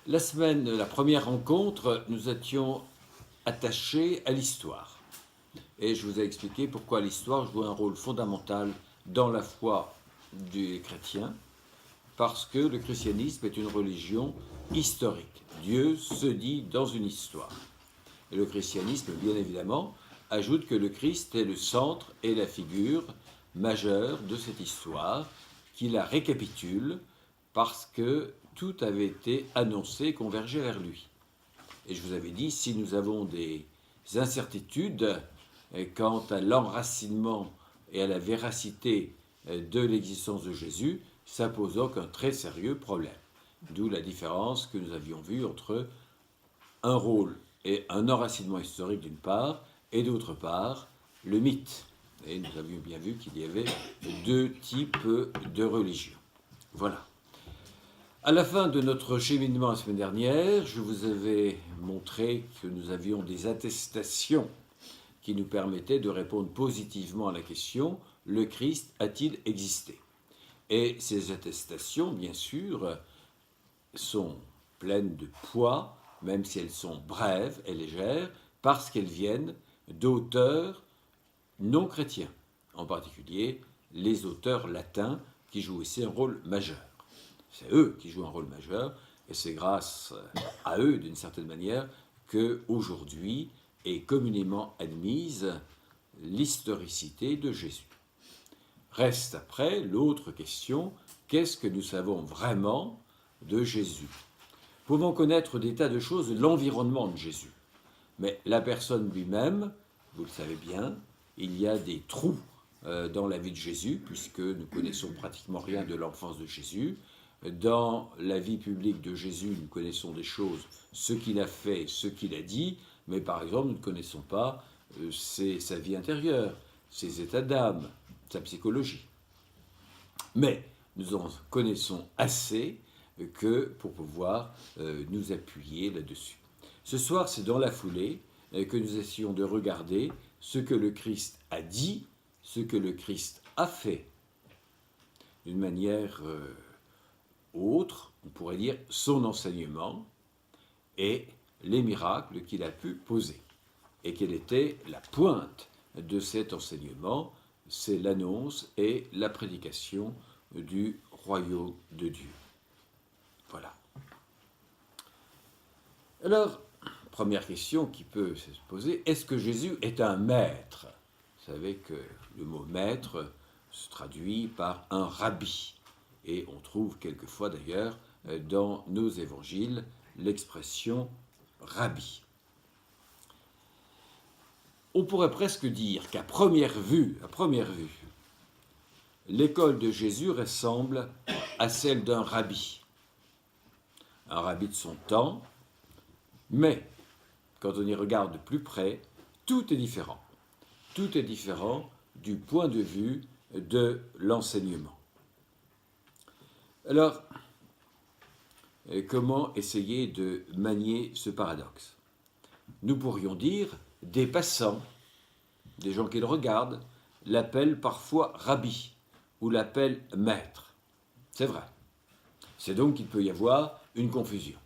La première rencontre, nous étions attachés à l'histoire. Et je vous ai expliqué pourquoi l'histoire joue un rôle fondamental dans la foi des chrétiens, parce que le christianisme est une religion historique. Dieu se dit dans une histoire. Et le christianisme, bien évidemment, ajoute que le Christ est le centre et la figure majeure de cette histoire, qui la récapitule parce que tout avait été annoncé et convergeait vers lui. Et je vous avais dit, si nous avons des incertitudes quant à l'enracinement et à la véracité de l'existence de Jésus, ça pose donc un très sérieux problème. D'où la différence que nous avions vue entre un rôle et un enracinement historique d'une part, et d'autre part, le mythe. Et nous avions bien vu qu'il y avait deux types de religions. Voilà. À la fin de notre cheminement la semaine dernière, je vous avais montré que nous avions des attestations qui nous permettaient de répondre positivement à la question « Le Christ a-t-il existé ?» Et ces attestations, bien sûr, sont pleines de poids, même si elles sont brèves et légères, parce qu'elles viennent d'auteurs non chrétiens, en particulier les auteurs latins qui jouent ici un rôle majeur. C'est eux qui jouent un rôle majeur, et c'est grâce à eux, d'une certaine manière, qu'aujourd'hui est communément admise l'historicité de Jésus. Reste après l'autre question, qu'est-ce que nous savons vraiment de Jésus? Pouvons connaître des tas de choses de l'environnement de Jésus, mais la personne lui-même, vous le savez bien, il y a des trous dans la vie de Jésus, puisque nous connaissons pratiquement rien de l'enfance de Jésus. Dans la vie publique de Jésus, nous connaissons des choses, ce qu'il a fait, ce qu'il a dit, mais par exemple, nous ne connaissons pas sa vie intérieure, ses états d'âme, sa psychologie. Mais nous en connaissons assez pour pouvoir nous appuyer là-dessus. Ce soir, c'est dans la foulée que nous essayons de regarder ce que le Christ a dit, ce que le Christ a fait, d'une manière autre, on pourrait dire son enseignement et les miracles qu'il a pu poser. Et quelle était la pointe de cet enseignement? C'est l'annonce et la prédication du royaume de Dieu. Voilà. Alors, première question qui peut se poser, est-ce que Jésus est un maître? Vous savez que le mot maître se traduit par un rabbi. Et on trouve quelquefois d'ailleurs dans nos évangiles l'expression rabbi. On pourrait presque dire qu'à première vue, l'école de Jésus ressemble à celle d'un rabbi. Un rabbi de son temps, mais quand on y regarde de plus près, tout est différent. Tout est différent du point de vue de l'enseignement. Alors, comment essayer de manier ce paradoxe? Nous pourrions dire, des passants, des gens qui le regardent, l'appellent parfois rabbi ou l'appellent maître. C'est vrai. C'est donc qu'il peut y avoir une confusion.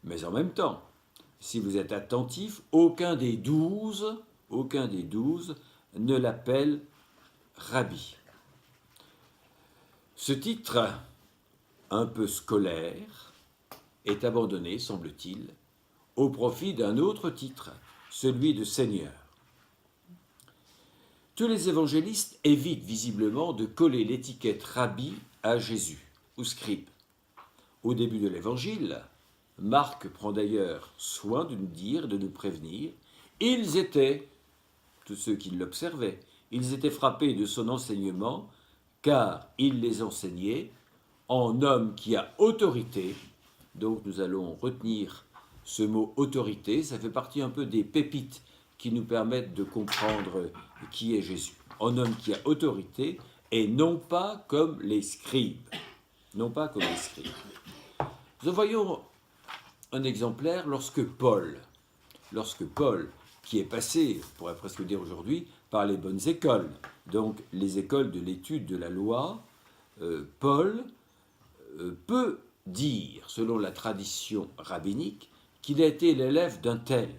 Mais en même temps, si vous êtes attentif, aucun des 12 ne l'appelle rabbi. Ce titre, un peu scolaire, est abandonné, semble-t-il, au profit d'un autre titre, celui de Seigneur. Tous les évangélistes évitent visiblement de coller l'étiquette rabbi à Jésus, ou scribe. Au début de l'évangile, Marc prend d'ailleurs soin de nous dire, de nous prévenir, ils étaient, tous ceux qui l'observaient, ils étaient frappés de son enseignement, car il les enseignait en homme qui a autorité. Donc nous allons retenir ce mot autorité, ça fait partie un peu des pépites qui nous permettent de comprendre qui est Jésus. En homme qui a autorité et non pas comme les scribes. Non pas comme les scribes. Nous voyons un exemplaire lorsque Paul, qui est passé, on pourrait presque dire aujourd'hui, par les bonnes écoles, donc les écoles de l'étude de la loi, Paul peut dire, selon la tradition rabbinique, qu'il a été l'élève d'un tel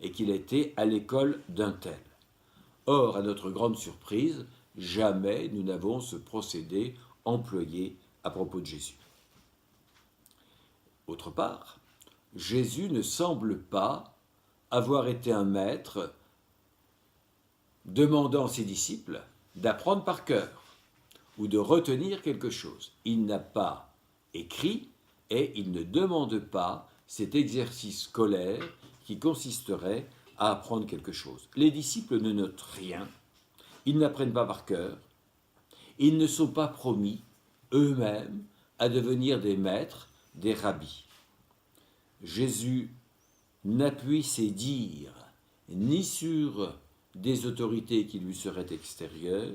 et qu'il a été à l'école d'un tel. Or, à notre grande surprise, jamais nous n'avons ce procédé employé à propos de Jésus. Autre part, Jésus ne semble pas avoir été un maître demandant à ses disciples d'apprendre par cœur ou de retenir quelque chose. Il n'a pas écrit et il ne demande pas cet exercice scolaire qui consisterait à apprendre quelque chose. Les disciples ne notent rien, ils n'apprennent pas par cœur, ils ne sont pas promis eux-mêmes à devenir des maîtres, des rabbis. Jésus n'appuie ses dires ni sur des autorités qui lui seraient extérieures,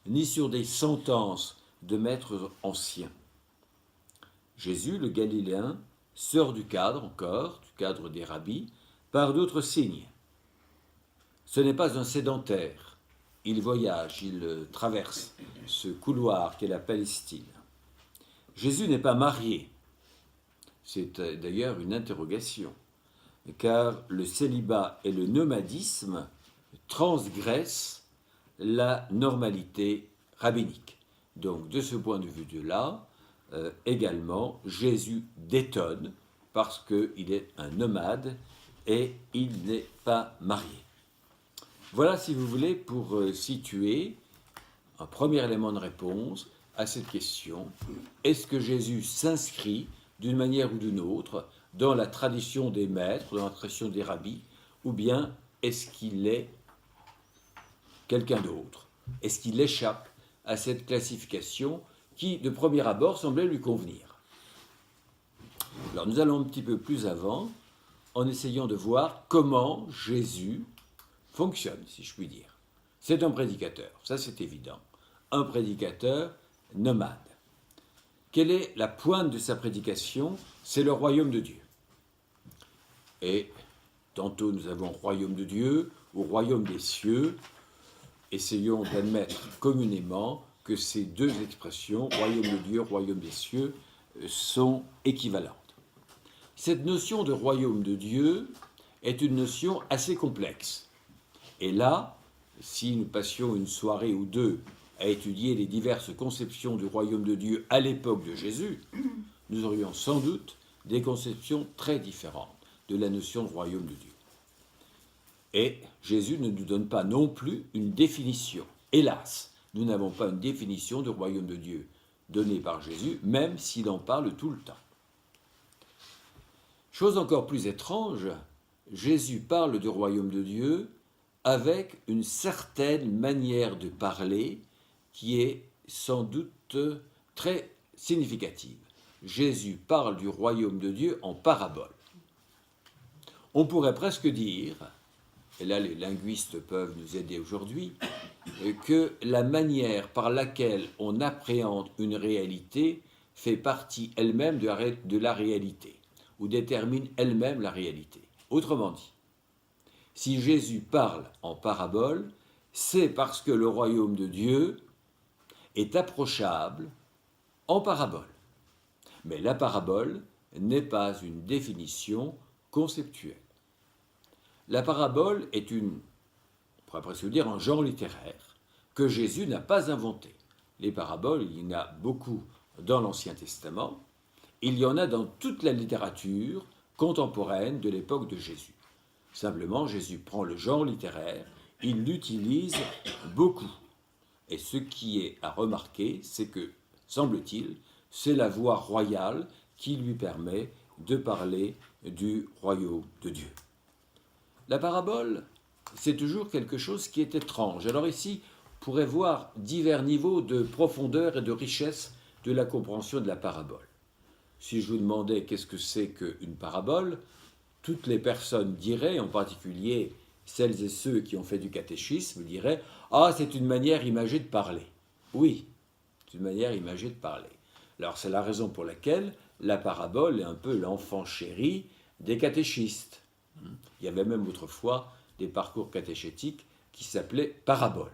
ni sur des sentences de maîtres anciens. Jésus, le Galiléen, sort du cadre des rabbis, par d'autres signes. Ce n'est pas un sédentaire. Il voyage, il traverse ce couloir qu'est la Palestine. Jésus n'est pas marié. C'est d'ailleurs une interrogation, car le célibat et le nomadisme transgressent la normalité rabbinique. Donc, de ce point de vue-là, également, Jésus détonne parce qu'il est un nomade et il n'est pas marié. Voilà, si vous voulez, pour situer un premier élément de réponse à cette question. Est-ce que Jésus s'inscrit d'une manière ou d'une autre dans la tradition des maîtres, dans la tradition des rabbis, ou bien est-ce qu'il est quelqu'un d'autre? Est-ce qu'il échappe à cette classification qui, de premier abord, semblait lui convenir? Alors, nous allons un petit peu plus avant en essayant de voir comment Jésus fonctionne, si je puis dire. C'est un prédicateur, ça c'est évident. Un prédicateur nomade. Quelle est la pointe de sa prédication? C'est le royaume de Dieu. Et tantôt nous avons royaume de Dieu ou royaume des cieux. Essayons d'admettre communément que ces deux expressions, royaume de Dieu, royaume des cieux, sont équivalentes. Cette notion de royaume de Dieu est une notion assez complexe. Et là, si nous passions une soirée ou deux à étudier les diverses conceptions du royaume de Dieu à l'époque de Jésus, nous aurions sans doute des conceptions très différentes de la notion de royaume de Dieu. Et Jésus ne nous donne pas non plus une définition. Hélas, nous n'avons pas une définition du royaume de Dieu donnée par Jésus, même s'il en parle tout le temps. Chose encore plus étrange, Jésus parle du royaume de Dieu avec une certaine manière de parler qui est sans doute très significative. Jésus parle du royaume de Dieu en parabole. On pourrait presque dire, et là les linguistes peuvent nous aider aujourd'hui, que la manière par laquelle on appréhende une réalité fait partie elle-même de la réalité, ou détermine elle-même la réalité. Autrement dit, si Jésus parle en parabole, c'est parce que le royaume de Dieu est approchable en parabole. Mais la parabole n'est pas une définition conceptuelle. La parabole est on pourrait presque dire un genre littéraire que Jésus n'a pas inventé. Les paraboles, il y en a beaucoup dans l'Ancien Testament, il y en a dans toute la littérature contemporaine de l'époque de Jésus. Simplement, Jésus prend le genre littéraire, il l'utilise beaucoup. Et ce qui est à remarquer, c'est que, semble-t-il, c'est la voix royale qui lui permet de parler du royaume de Dieu. La parabole, c'est toujours quelque chose qui est étrange. Alors ici, on pourrait voir divers niveaux de profondeur et de richesse de la compréhension de la parabole. Si je vous demandais qu'est-ce que c'est qu'une parabole, toutes les personnes diraient, en particulier celles et ceux qui ont fait du catéchisme, diraient « Ah, c'est une manière imagée de parler ». Oui, c'est une manière imagée de parler. Alors c'est la raison pour laquelle la parabole est un peu l'enfant chéri des catéchistes. Il y avait même autrefois des parcours catéchétiques qui s'appelaient paraboles.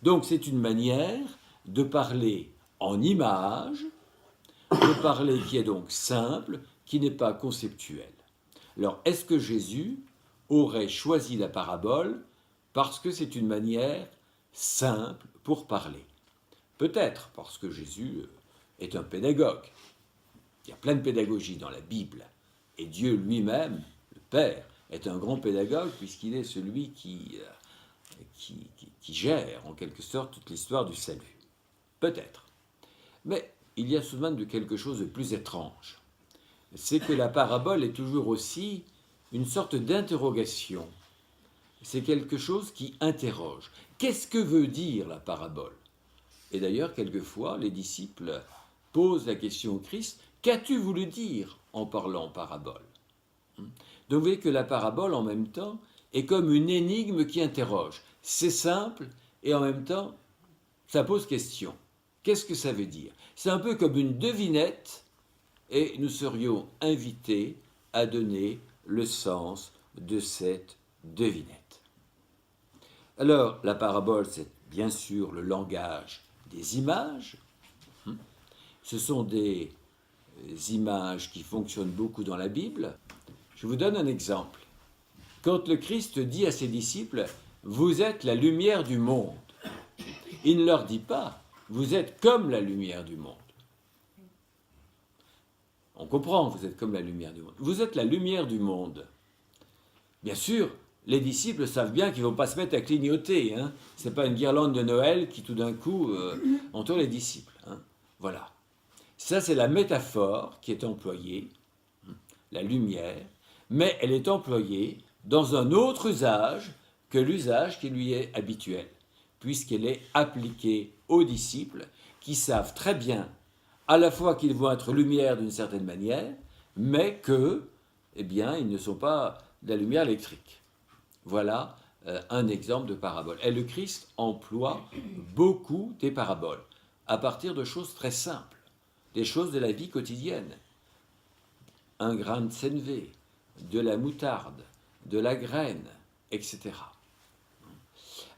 Donc c'est une manière de parler en images Le parler qui est donc simple, qui n'est pas conceptuel. Alors, est-ce que Jésus aurait choisi la parabole parce que c'est une manière simple pour parler? Peut-être, parce que Jésus est un pédagogue. Il y a plein de pédagogie dans la Bible. Et Dieu lui-même, le Père, est un grand pédagogue puisqu'il est celui qui gère en quelque sorte toute l'histoire du salut. Peut-être. Mais il y a souvent de quelque chose de plus étrange. C'est que la parabole est toujours aussi une sorte d'interrogation. C'est quelque chose qui interroge. Qu'est-ce que veut dire la parabole? Et d'ailleurs, quelquefois, les disciples posent la question au Christ, qu'as-tu voulu dire en parlant en parabole? Donc vous voyez que la parabole, en même temps, est comme une énigme qui interroge. C'est simple et en même temps, ça pose question. Qu'est-ce que ça veut dire? C'est un peu comme une devinette et nous serions invités à donner le sens de cette devinette. Alors, la parabole, c'est bien sûr le langage des images. Ce sont des images qui fonctionnent beaucoup dans la Bible. Je vous donne un exemple. Quand le Christ dit à ses disciples « Vous êtes la lumière du monde », il ne leur dit pas « Vous êtes comme la lumière du monde ». On comprend, vous êtes comme la lumière du monde. Vous êtes la lumière du monde. Bien sûr, les disciples savent bien qu'ils ne vont pas se mettre à clignoter. Ce n'est pas une guirlande de Noël qui tout d'un coup entoure les disciples. Voilà. Ça, c'est la métaphore qui est employée, la lumière, mais elle est employée dans un autre usage que l'usage qui lui est habituel, puisqu'elle est appliquée aux disciples qui savent très bien à la fois qu'ils vont être lumière d'une certaine manière, mais que, eh bien, ils ne sont pas de la lumière électrique. Voilà un exemple de parabole. Et le Christ emploie beaucoup des paraboles, à partir de choses très simples, des choses de la vie quotidienne. Un grain de sénévé, de la moutarde, de la graine, etc.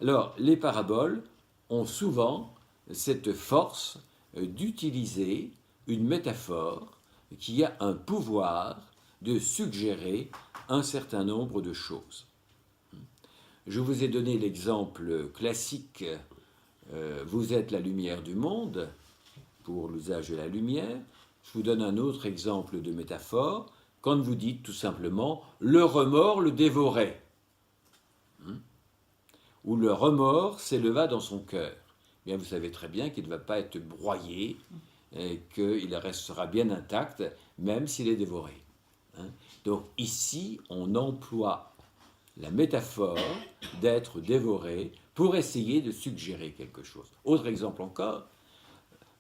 Alors, les paraboles ont souvent cette force d'utiliser une métaphore qui a un pouvoir de suggérer un certain nombre de choses. Je vous ai donné l'exemple classique vous êtes la lumière du monde, pour l'usage de la lumière. Je vous donne un autre exemple de métaphore, quand vous dites tout simplement le remords le dévorait, ou le remords s'éleva dans son cœur. Bien, vous savez très bien qu'il ne va pas être broyé, et qu'il restera bien intact, même s'il est dévoré. Donc ici, on emploie la métaphore d'être dévoré pour essayer de suggérer quelque chose. Autre exemple encore,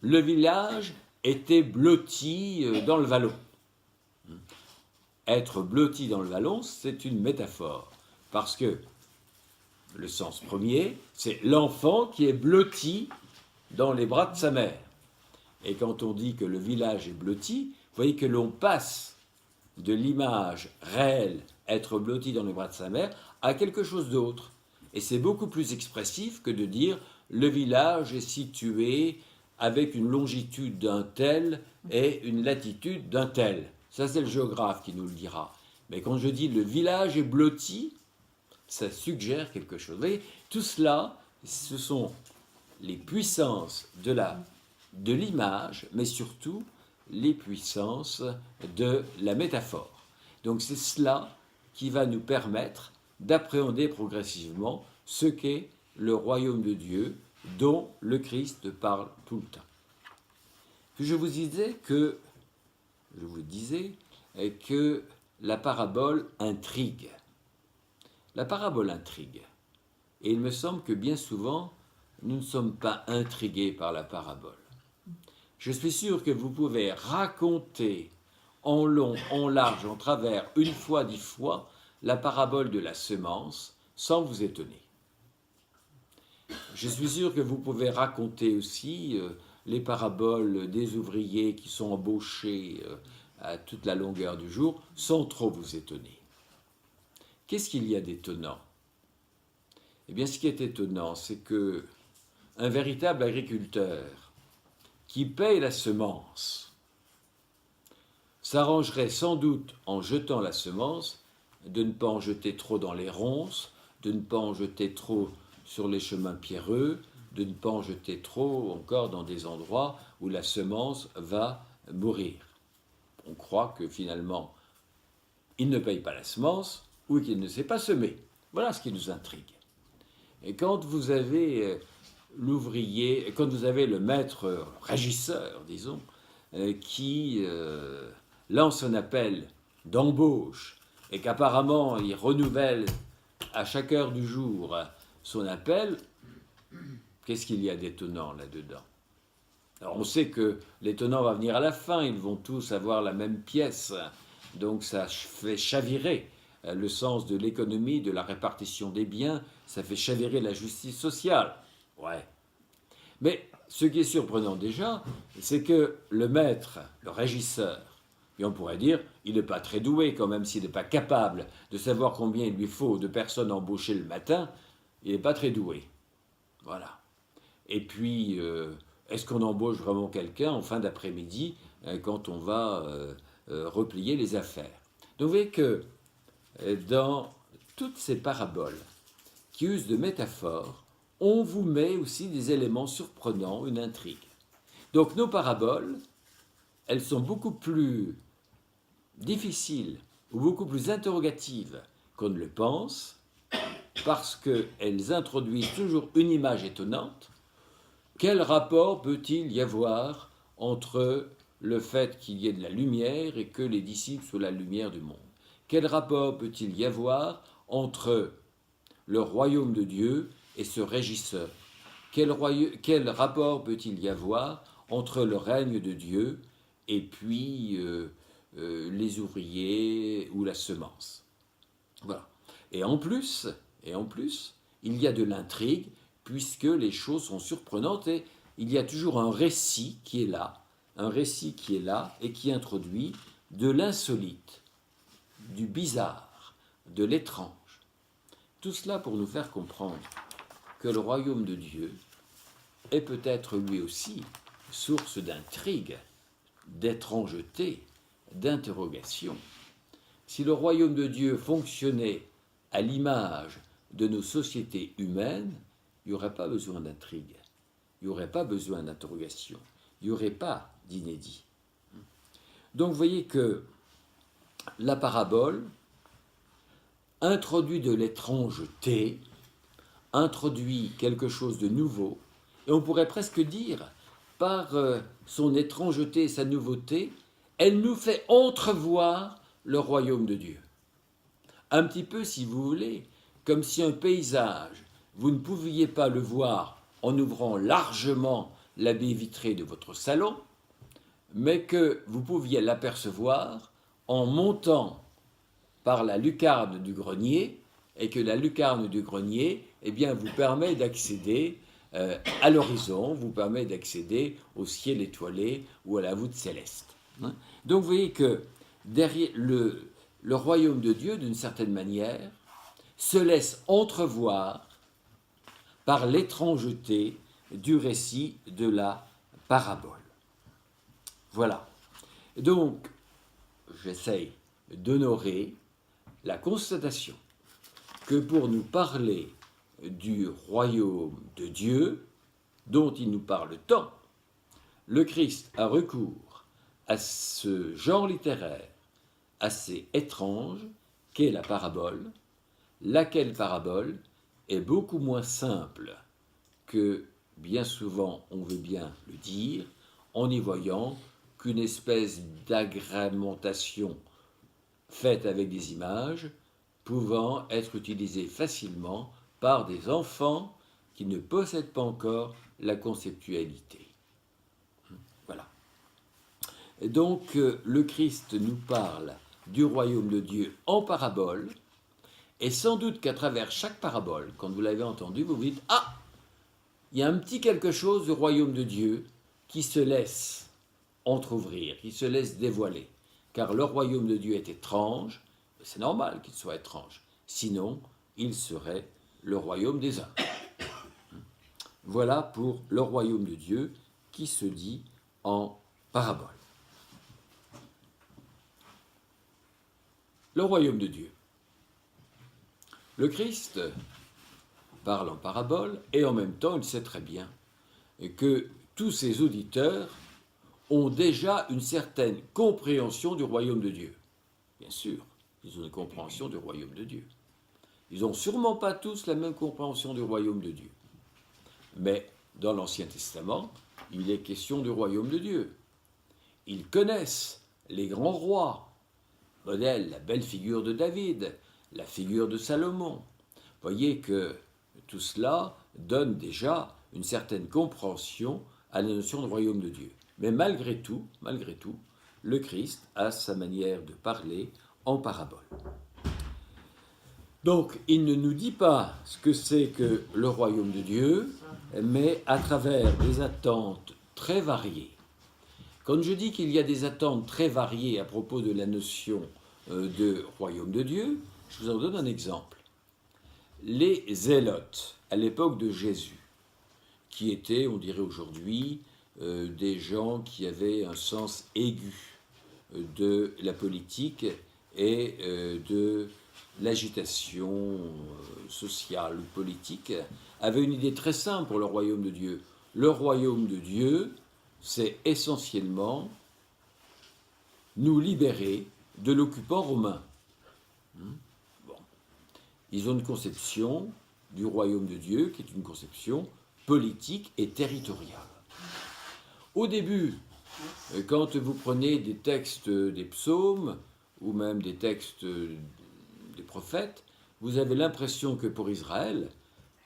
le village était blotti dans le vallon. Être blotti dans le vallon, c'est une métaphore, parce que le sens premier, c'est l'enfant qui est blotti dans les bras de sa mère. Et quand on dit que le village est blotti, vous voyez que l'on passe de l'image réelle, être blotti dans les bras de sa mère, à quelque chose d'autre. Et c'est beaucoup plus expressif que de dire le village est situé avec une longitude d'un tel et une latitude d'un tel. Ça, c'est le géographe qui nous le dira. Mais quand je dis le village est blotti, ça suggère quelque chose. Vous voyez, tout cela, ce sont les puissances de l'image, mais surtout les puissances de la métaphore. Donc c'est cela qui va nous permettre d'appréhender progressivement ce qu'est le royaume de Dieu dont le Christ parle tout le temps. Puis je vous disais que la parabole intrigue. La parabole intrigue. Et il me semble que bien souvent, nous ne sommes pas intrigués par la parabole. Je suis sûr que vous pouvez raconter en long, en large, en travers, une fois, 10 fois, la parabole de la semence sans vous étonner. Je suis sûr que vous pouvez raconter aussi les paraboles des ouvriers qui sont embauchés à toute la longueur du jour sans trop vous étonner. Qu'est-ce qu'il y a d'étonnant? Eh bien, ce qui est étonnant, c'est qu'un véritable agriculteur qui paye la semence s'arrangerait sans doute en jetant la semence de ne pas en jeter trop dans les ronces, de ne pas en jeter trop sur les chemins pierreux, de ne pas en jeter trop encore dans des endroits où la semence va mourir. On croit que finalement, il ne paye pas la semence ou qu'il ne sait pas semer. Voilà ce qui nous intrigue. Et quand vous avez l'ouvrier, quand vous avez le maître régisseur, disons, qui lance un appel d'embauche et qu'apparemment il renouvelle à chaque heure du jour son appel, qu'est-ce qu'il y a d'étonnant là-dedans? Alors on sait que l'étonnant va venir à la fin, ils vont tous avoir la même pièce, donc ça fait chavirer le sens de l'économie, de la répartition des biens, ça fait chavirer la justice sociale. Ouais. Mais ce qui est surprenant déjà, c'est que le maître, le régisseur, et on pourrait dire, il n'est pas très doué quand même, s'il n'est pas capable de savoir combien il lui faut de personnes embauchées le matin, il n'est pas très doué. Voilà. Et puis, est-ce qu'on embauche vraiment quelqu'un en fin d'après-midi quand on va replier les affaires? Donc vous voyez que dans toutes ces paraboles qui usent de métaphores, on vous met aussi des éléments surprenants, une intrigue. Donc nos paraboles, elles sont beaucoup plus difficiles ou beaucoup plus interrogatives qu'on ne le pense, parce qu'elles introduisent toujours une image étonnante. Quel rapport peut-il y avoir entre le fait qu'il y ait de la lumière et que les disciples soient la lumière du monde? Quel rapport peut-il y avoir entre le royaume de Dieu et ce régisseur? Quel rapport peut-il y avoir entre le règne de Dieu et puis les ouvriers ou la semence? Voilà. Et en plus, il y a de l'intrigue, puisque les choses sont surprenantes et il y a toujours un récit qui est là et qui introduit de l'insolite, du bizarre, de l'étrange. Tout cela pour nous faire comprendre que le royaume de Dieu est peut-être lui aussi source d'intrigue, d'étrangeté, d'interrogation. Si le royaume de Dieu fonctionnait à l'image de nos sociétés humaines, il n'y aurait pas besoin d'intrigue, il n'y aurait pas besoin d'interrogation, il n'y aurait pas d'inédit. Donc vous voyez que la parabole introduit de l'étrangeté, introduit quelque chose de nouveau, et on pourrait presque dire, par son étrangeté et sa nouveauté, elle nous fait entrevoir le royaume de Dieu. Un petit peu, si vous voulez, comme si un paysage, vous ne pouviez pas le voir en ouvrant largement la baie vitrée de votre salon, mais que vous pouviez l'apercevoir en montant par la lucarne du grenier, et que la lucarne du grenier vous permet d'accéder à l'horizon, vous permet d'accéder au ciel étoilé ou à la voûte céleste. Donc vous voyez que derrière le royaume de Dieu, d'une certaine manière, se laisse entrevoir par l'étrangeté du récit de la parabole. Voilà. Donc, j'essaye d'honorer la constatation que pour nous parler du royaume de Dieu, dont il nous parle tant, le Christ a recours à ce genre littéraire assez étrange qu'est la parabole, laquelle parabole est beaucoup moins simple que bien souvent on veut bien le dire, en y voyant qu'une espèce d'agrémentation faite avec des images pouvant être utilisées facilement par des enfants qui ne possèdent pas encore la conceptualité. Voilà. Et donc le Christ nous parle du royaume de Dieu en parabole, et sans doute qu'à travers chaque parabole, quand vous l'avez entendu, vous vous dites « Ah, il y a un petit quelque chose du royaume de Dieu qui se laisse entr'ouvrir, qui se laisse dévoiler. » Car le royaume de Dieu est étrange, c'est normal qu'il soit étrange, sinon il serait le royaume des hommes. Voilà pour le royaume de Dieu qui se dit en parabole. Le royaume de Dieu. Le Christ parle en parabole et en même temps il sait très bien que tous ses auditeurs ont déjà une certaine compréhension du royaume de Dieu. Bien sûr, ils ont une compréhension du royaume de Dieu. Ils n'ont sûrement pas tous la même compréhension du royaume de Dieu. Mais dans l'Ancien Testament, il est question du royaume de Dieu. Ils connaissent les grands rois, modèle, la belle figure de David, la figure de Salomon. Voyez que tout cela donne déjà une certaine compréhension à la notion de royaume de Dieu. Mais malgré tout, le Christ a sa manière de parler en parabole. Donc, il ne nous dit pas ce que c'est que le royaume de Dieu, mais à travers des attentes très variées. Quand je dis qu'il y a des attentes très variées à propos de la notion de royaume de Dieu, je vous en donne un exemple. Les zélotes, à l'époque de Jésus, qui étaient, on dirait aujourd'hui, des gens qui avaient un sens aigu de la politique et de l'agitation sociale ou politique, avaient une idée très simple pour le royaume de Dieu. Le royaume de Dieu, c'est essentiellement nous libérer de l'occupant romain. Bon. Ils ont une conception du royaume de Dieu qui est une conception politique et territoriale. Au début, quand vous prenez des textes des psaumes ou même des textes des prophètes, vous avez l'impression que pour Israël,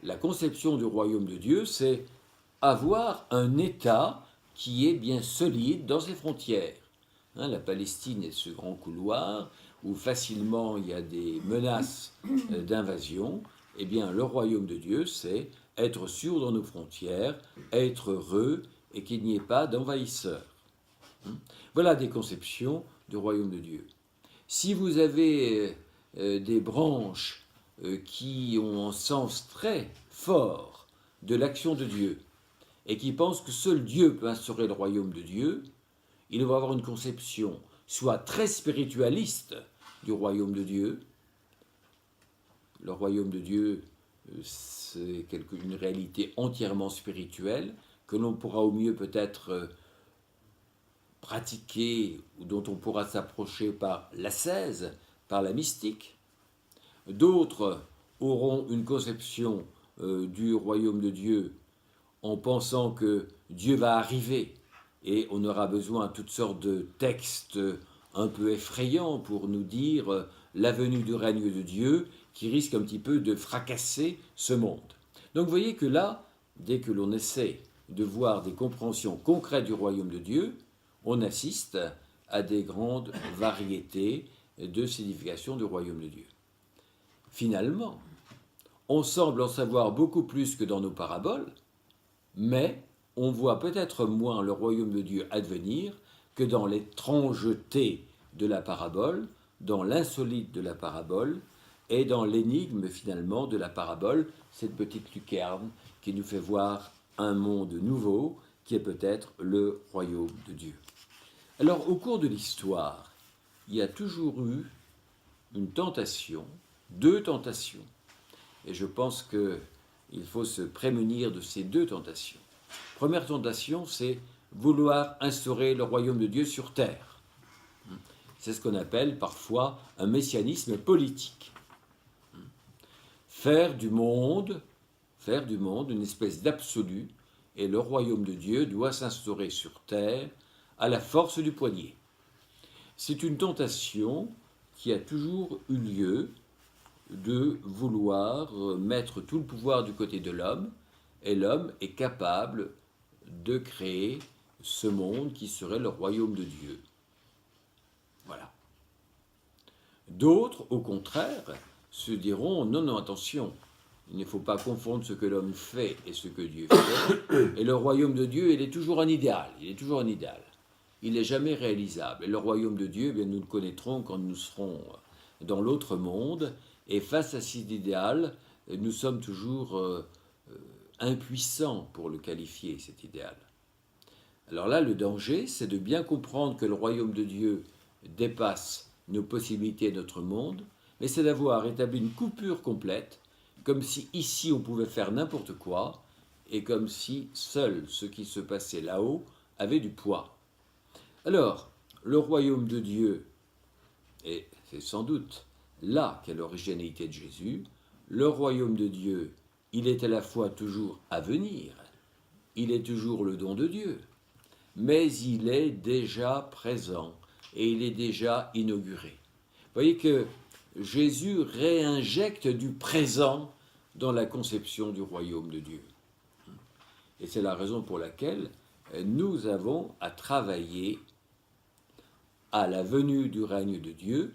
la conception du royaume de Dieu, c'est avoir un État qui est bien solide dans ses frontières. La Palestine est ce grand couloir où facilement il y a des menaces d'invasion. Eh bien, le royaume de Dieu, c'est être sûr dans nos frontières, être heureux et qu'il n'y ait pas d'envahisseurs. Voilà des conceptions du royaume de Dieu. Si vous avez des branches qui ont un sens très fort de l'action de Dieu et qui pensent que seul Dieu peut instaurer le royaume de Dieu, il va avoir une conception soit très spiritualiste du royaume de Dieu. Le royaume de Dieu, c'est une réalité entièrement spirituelle que l'on pourra au mieux peut-être pratiquer ou dont on pourra s'approcher par l'ascèse, par la mystique. D'autres auront une conception du royaume de Dieu en pensant que Dieu va arriver et on aura besoin de toutes sortes de textes un peu effrayants pour nous dire la venue du règne de Dieu qui risque un petit peu de fracasser ce monde. Donc vous voyez que là, dès que l'on essaie de voir des compréhensions concrètes du royaume de Dieu, on assiste à des grandes variétés de signification du royaume de Dieu. Finalement, on semble en savoir beaucoup plus que dans nos paraboles, mais on voit peut-être moins le royaume de Dieu advenir que dans l'étrangeté de la parabole, dans l'insolite de la parabole et dans l'énigme finalement de la parabole, cette petite lucarne qui nous fait voir un monde nouveau qui est peut-être le royaume de Dieu. Alors au cours de l'histoire, il y a toujours eu une tentation, deux tentations, et je pense qu'il faut se prémunir de ces deux tentations. Première tentation, c'est vouloir instaurer le royaume de Dieu sur terre. C'est ce qu'on appelle parfois un messianisme politique. Faire du monde une espèce d'absolu, et le royaume de Dieu doit s'instaurer sur terre à la force du poignet. C'est une tentation qui a toujours eu lieu de vouloir mettre tout le pouvoir du côté de l'homme, et l'homme est capable de créer ce monde qui serait le royaume de Dieu. Voilà. D'autres, au contraire, se diront non, non, attention, il ne faut pas confondre ce que l'homme fait et ce que Dieu fait. Et le royaume de Dieu, il est toujours un idéal. Il n'est jamais réalisable. Et le royaume de Dieu, eh bien, nous le connaîtrons quand nous serons dans l'autre monde. Et face à cet idéal, nous sommes toujours impuissants pour le qualifier, cet idéal. Alors là, le danger, c'est de bien comprendre que le royaume de Dieu dépasse nos possibilités, notre monde, mais c'est d'avoir établi une coupure complète, comme si ici on pouvait faire n'importe quoi, et comme si seul ce qui se passait là-haut avait du poids. Alors, le royaume de Dieu, et c'est sans doute là qu'est l'originalité de Jésus, le royaume de Dieu, il est à la fois toujours à venir, il est toujours le don de Dieu, mais il est déjà présent et il est déjà inauguré. Vous voyez que Jésus réinjecte du présent dans la conception du royaume de Dieu. Et c'est la raison pour laquelle nous avons à travailler à la venue du règne de Dieu,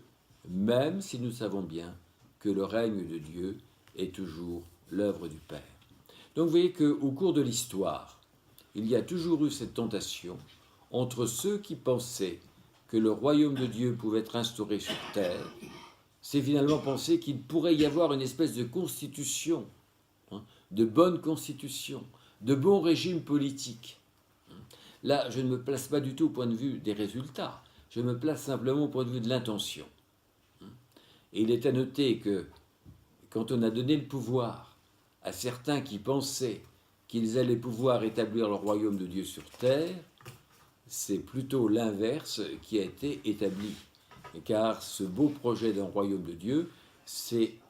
même si nous savons bien que le règne de Dieu est toujours l'œuvre du Père. Donc vous voyez qu'au cours de l'histoire, il y a toujours eu cette tentation entre ceux qui pensaient que le royaume de Dieu pouvait être instauré sur terre, c'est finalement penser qu'il pourrait y avoir une espèce de constitution, de bonne constitution, de bon régime politique. Là, je ne me place pas du tout au point de vue des résultats, je me place simplement au point de vue de l'intention. Et il est à noter que quand on a donné le pouvoir à certains qui pensaient qu'ils allaient pouvoir établir le royaume de Dieu sur terre, c'est plutôt l'inverse qui a été établi. Car ce beau projet d'un royaume de Dieu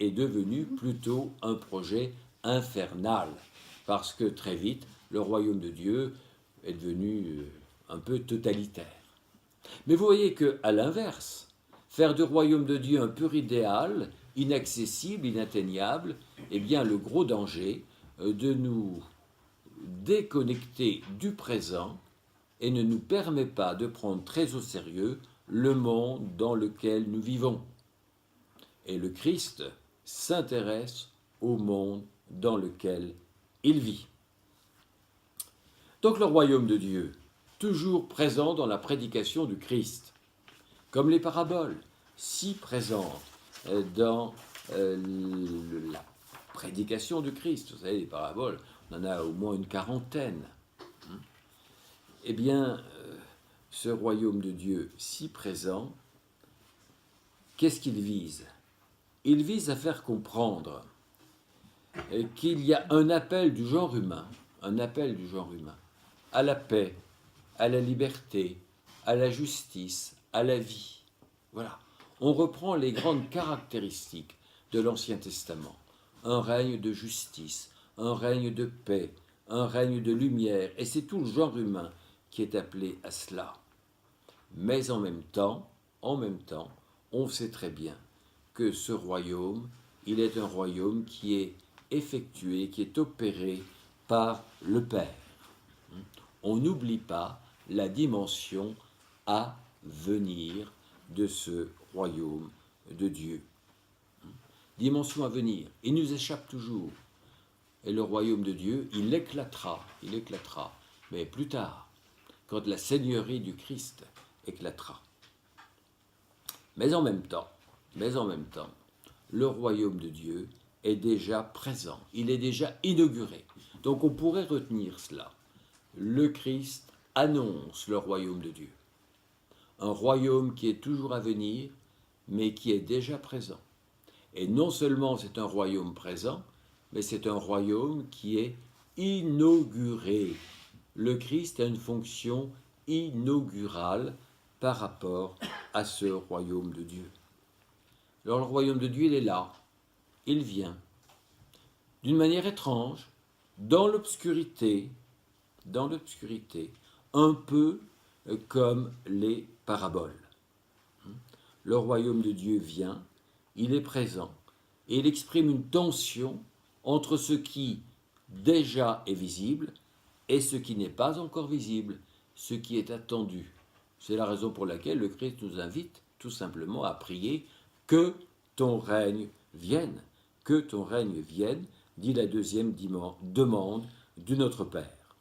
est devenu plutôt un projet infernal. Parce que très vite, le royaume de Dieu est devenu un peu totalitaire. Mais vous voyez qu'à l'inverse, faire du royaume de Dieu un pur idéal, inaccessible, inatteignable, eh bien le gros danger de nous déconnecter du présent et ne nous permet pas de prendre très au sérieux le monde dans lequel nous vivons. Et le Christ s'intéresse au monde dans lequel il vit. Donc le royaume de Dieu, toujours présent dans la prédication du Christ, comme les paraboles, si présentes dans la prédication du Christ. Vous savez, les paraboles, on en a au moins une quarantaine. Eh bien, ce royaume de Dieu si présent, qu'est-ce qu'il vise? Il vise à faire comprendre qu'il y a un appel du genre humain, à la paix, à la liberté, à la justice, à la vie. Voilà. On reprend les grandes caractéristiques de l'Ancien Testament. Un règne de justice, un règne de paix, un règne de lumière, et c'est tout le genre humain qui est appelé à cela. Mais en même temps, on sait très bien que ce royaume, il est un royaume qui est effectué, qui est opéré par le Père. On n'oublie pas la dimension à venir de ce royaume de Dieu. Dimension à venir. Il nous échappe toujours. Et le royaume de Dieu, il éclatera, mais plus tard, quand la seigneurie du Christ éclatera. Mais en même temps, le royaume de Dieu est déjà présent, il est déjà inauguré. Donc on pourrait retenir cela. Le Christ annonce le royaume de Dieu. Un royaume qui est toujours à venir, mais qui est déjà présent. Et non seulement c'est un royaume présent, mais c'est un royaume qui est inauguré. Le Christ a une fonction inaugurale par rapport à ce royaume de Dieu. Alors le royaume de Dieu, il est là, il vient, d'une manière étrange, dans l'obscurité, un peu comme les paraboles. Le royaume de Dieu vient, il est présent, et il exprime une tension entre ce qui déjà est visible et ce qui n'est pas encore visible, ce qui est attendu. C'est la raison pour laquelle le Christ nous invite tout simplement à prier que ton règne vienne, dit la deuxième demande du Notre Père.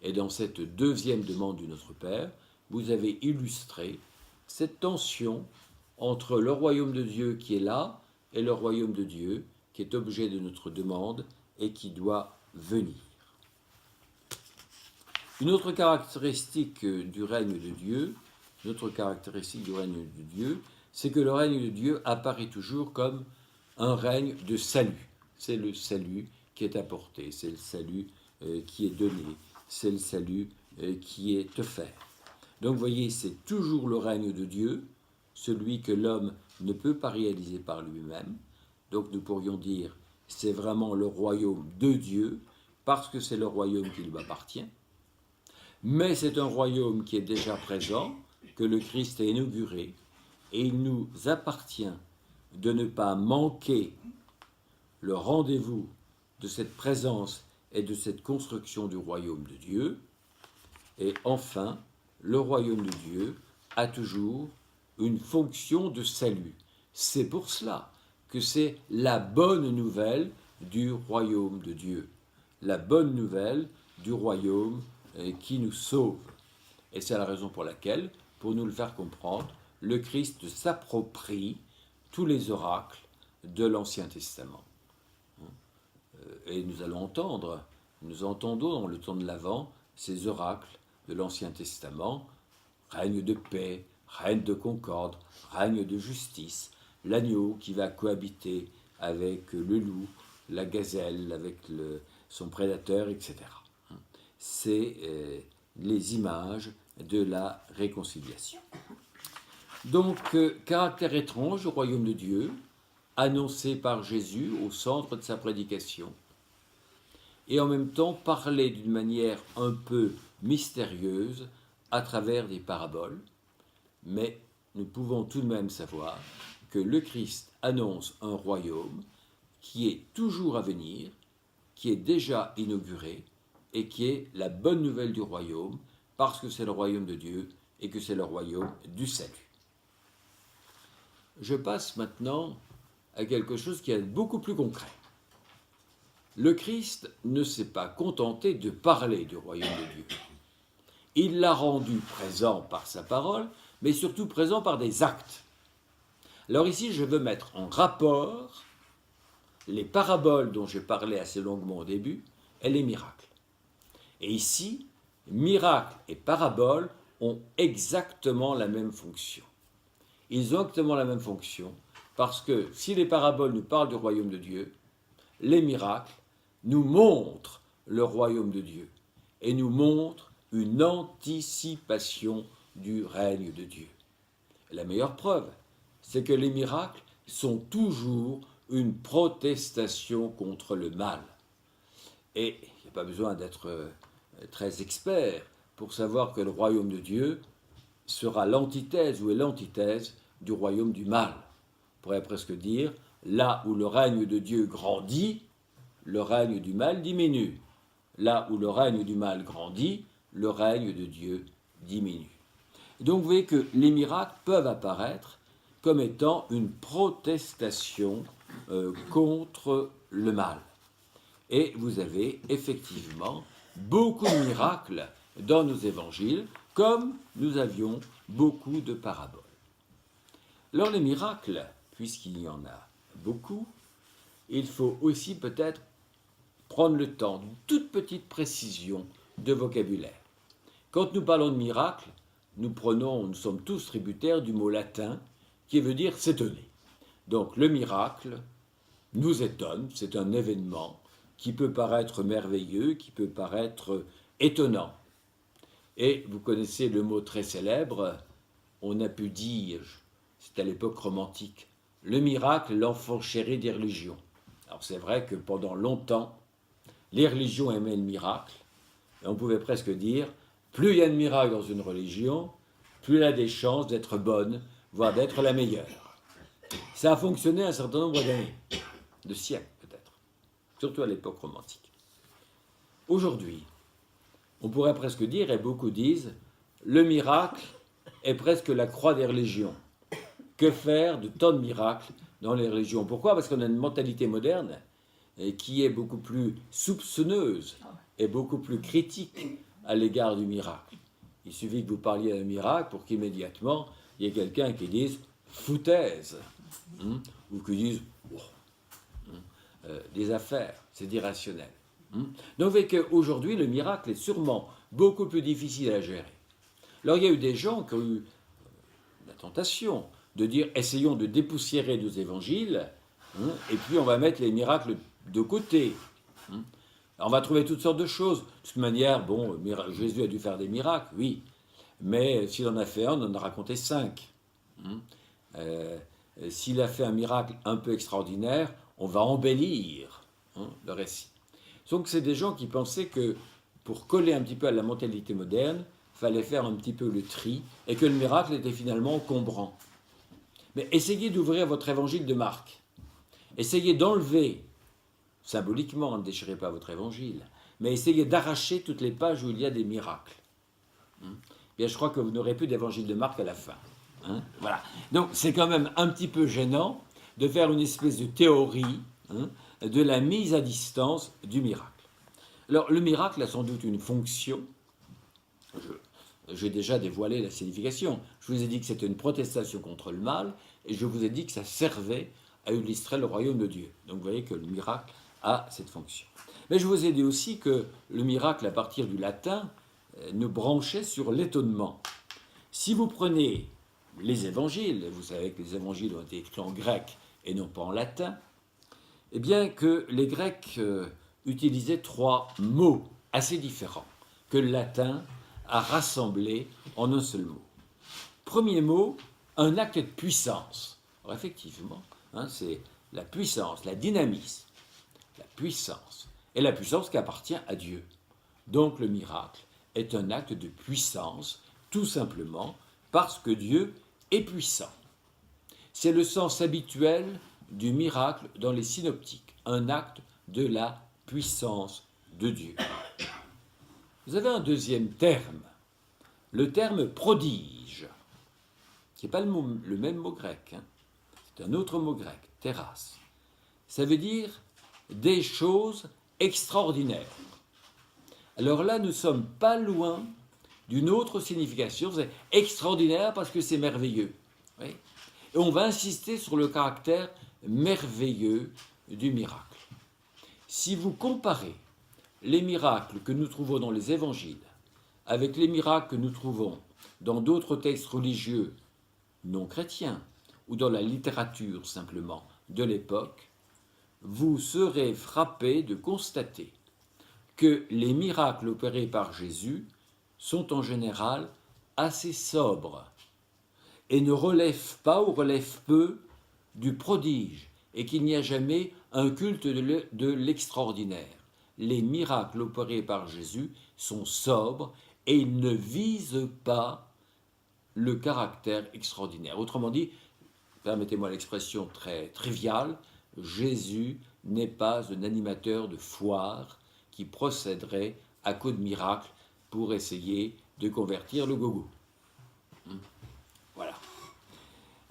Et dans cette deuxième demande du Notre Père, vous avez illustré cette tension entre le royaume de Dieu qui est là et le royaume de Dieu qui est objet de notre demande et qui doit venir. Une autre caractéristique du règne de Dieu, c'est que le règne de Dieu apparaît toujours comme un règne de salut. C'est le salut qui est apporté, c'est le salut qui est donné, c'est le salut qui est offert. Donc vous voyez, c'est toujours le règne de Dieu, celui que l'homme ne peut pas réaliser par lui-même. Donc nous pourrions dire, c'est vraiment le royaume de Dieu, parce que c'est le royaume qui lui appartient. Mais c'est un royaume qui est déjà présent, que le Christ a inauguré, et il nous appartient de ne pas manquer le rendez-vous de cette présence et de cette construction du royaume de Dieu. Et enfin, le royaume de Dieu a toujours une fonction de salut. C'est pour cela que c'est la bonne nouvelle du royaume de Dieu, la bonne nouvelle du royaume qui nous sauve. Et c'est la raison pour laquelle, pour nous le faire comprendre, le Christ s'approprie tous les oracles de l'Ancien Testament. Et nous entendons dans le temps de l'Avent ces oracles de l'Ancien Testament, règne de paix, règne de concorde, règne de justice, l'agneau qui va cohabiter avec le loup, la gazelle, avec son prédateur, etc. C'est les images de la réconciliation. Donc, caractère étrange du royaume de Dieu, annoncé par Jésus au centre de sa prédication, et en même temps parlé d'une manière un peu mystérieuse à travers des paraboles, mais nous pouvons tout de même savoir que le Christ annonce un royaume qui est toujours à venir, qui est déjà inauguré, et qui est la bonne nouvelle du royaume, parce que c'est le royaume de Dieu et que c'est le royaume du salut. Je passe maintenant à quelque chose qui est beaucoup plus concret. Le Christ ne s'est pas contenté de parler du royaume de Dieu. Il l'a rendu présent par sa parole, mais surtout présent par des actes. Alors ici, je veux mettre en rapport les paraboles dont j'ai parlé assez longuement au début et les miracles. Et ici, miracles et paraboles ont exactement la même fonction. Ils ont exactement la même fonction parce que si les paraboles nous parlent du royaume de Dieu, les miracles nous montrent le royaume de Dieu et nous montrent une anticipation du règne de Dieu. La meilleure preuve, c'est que les miracles sont toujours une protestation contre le mal. Et il n'y a pas besoin d'être très expert pour savoir que le royaume de Dieu sera l'antithèse ou est l'antithèse du royaume du mal. On pourrait presque dire, là où le règne de Dieu grandit, le règne du mal diminue. Là où le règne du mal grandit, le règne de Dieu diminue. Donc vous voyez que les miracles peuvent apparaître comme étant une protestation contre le mal. Et vous avez effectivement beaucoup de miracles dans nos évangiles, comme nous avions beaucoup de paraboles. Alors les miracles, puisqu'il y en a beaucoup, il faut aussi peut-être prendre le temps d'une toute petite précision de vocabulaire. Quand nous parlons de miracles, nous sommes tous tributaires du mot latin qui veut dire s'étonner. Donc le miracle nous étonne, c'est un événement qui peut paraître merveilleux, qui peut paraître étonnant. Et vous connaissez le mot très célèbre, on a pu dire, c'est à l'époque romantique, le miracle, l'enfant chéri des religions. Alors c'est vrai que pendant longtemps, les religions aimaient le miracle, et on pouvait presque dire, plus il y a de miracles dans une religion, plus elle a des chances d'être bonne, voire d'être la meilleure. Ça a fonctionné un certain nombre d'années, de siècles peut-être, surtout à l'époque romantique. Aujourd'hui, on pourrait presque dire, et beaucoup disent, le miracle est presque la croix des religions. Que faire de tant de miracles dans les religions? Pourquoi? Parce qu'on a une mentalité moderne qui est beaucoup plus soupçonneuse et beaucoup plus critique à l'égard du miracle. Il suffit que vous parliez d'un miracle pour qu'immédiatement, il y ait quelqu'un qui dise « foutaise » ou qui dise des affaires, c'est irrationnel. Donc vous voyez qu'aujourd'hui, le miracle est sûrement beaucoup plus difficile à gérer. Alors il y a eu des gens qui ont eu la tentation de dire essayons de dépoussiérer nos évangiles, hein, et puis on va mettre les miracles de côté. Hein. On va trouver toutes sortes de choses. De toute manière, bon, Jésus a dû faire des miracles, oui, mais s'il en a fait un, on en a raconté 5. Hein. S'il a fait un miracle un peu extraordinaire, on va embellir, hein, le récit. Donc c'est des gens qui pensaient que pour coller un petit peu à la mentalité moderne, il fallait faire un petit peu le tri et que le miracle était finalement encombrant. Mais essayez d'ouvrir votre évangile de Marc. Essayez d'enlever, symboliquement, ne déchirez pas votre évangile, mais essayez d'arracher toutes les pages où il y a des miracles. Bien, je crois que vous n'aurez plus d'évangile de Marc à la fin. Hein, voilà. Donc c'est quand même un petit peu gênant de faire une espèce de théorie, hein, de la mise à distance du miracle. Alors le miracle a sans doute une fonction. J'ai déjà dévoilé la signification. Je vous ai dit que c'était une protestation contre le mal, et je vous ai dit que ça servait à illustrer le royaume de Dieu. Donc vous voyez que le miracle a cette fonction. Mais je vous ai dit aussi que le miracle, à partir du latin, nous branchait sur l'étonnement. Si vous prenez les évangiles, vous savez que les évangiles ont été écrits en grec et non pas en latin, eh bien que les Grecs utilisaient 3 mots assez différents que le latin a rassemblés en un seul mot. Premier mot, un acte de puissance. Alors effectivement, hein, c'est la puissance, la dynamisme, la puissance, et la puissance qui appartient à Dieu. Donc le miracle est un acte de puissance, tout simplement parce que Dieu est puissant. C'est le sens habituel du miracle dans les synoptiques, un acte de la puissance de Dieu. Vous avez un deuxième terme, le terme prodige, qui n'est pas le même mot grec, hein. C'est un autre mot grec, terras. Ça veut dire des choses extraordinaires. Alors là, nous ne sommes pas loin d'une autre signification, c'est extraordinaire parce que c'est merveilleux. Oui. Et on va insister sur le caractère merveilleux du miracle. Si vous comparez les miracles que nous trouvons dans les évangiles avec les miracles que nous trouvons dans d'autres textes religieux non chrétiens ou dans la littérature simplement de l'époque, vous serez frappé de constater que les miracles opérés par Jésus sont en général assez sobres et ne relèvent pas ou relèvent peu du prodige et qu'il n'y a jamais un culte de l'extraordinaire. Les miracles opérés par Jésus sont sobres et ils ne visent pas le caractère extraordinaire. Autrement dit, permettez-moi l'expression très triviale, Jésus n'est pas un animateur de foire qui procéderait à coup de miracle pour essayer de convertir le gogo. Voilà.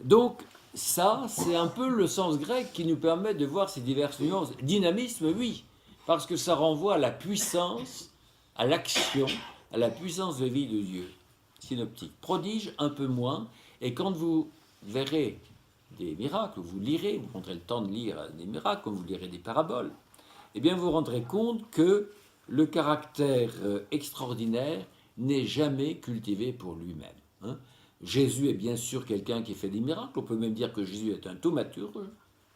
Donc, ça, c'est un peu le sens grec qui nous permet de voir ces diverses nuances. Dynamisme, oui, parce que ça renvoie à la puissance, à l'action, à la puissance de vie de Dieu. Synoptique. Prodige, un peu moins, et quand vous verrez des miracles, vous lirez, vous prendrez le temps de lire des miracles, comme vous lirez des paraboles, eh bien vous vous rendrez compte que le caractère extraordinaire n'est jamais cultivé pour lui-même. Hein. Jésus est bien sûr quelqu'un qui fait des miracles, on peut même dire que Jésus est un thaumaturge.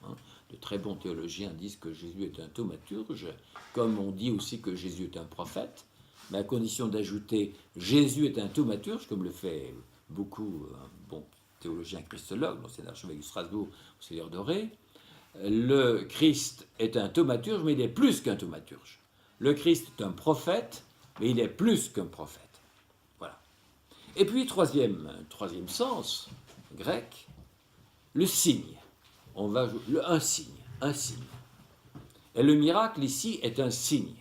Hein. De très bons théologiens disent que Jésus est un thaumaturge, comme on dit aussi que Jésus est un prophète, mais à condition d'ajouter Jésus est un thaumaturge, comme le fait beaucoup un bon théologien christologue, l'ancien archevêque de Strasbourg, Monseigneur Doré. Le Christ est un thaumaturge, mais il est plus qu'un thaumaturge. Le Christ est un prophète, mais il est plus qu'un prophète. Voilà. Et puis, troisième sens grec, le signe. On va jouer un signe, un signe. Et le miracle ici est un signe.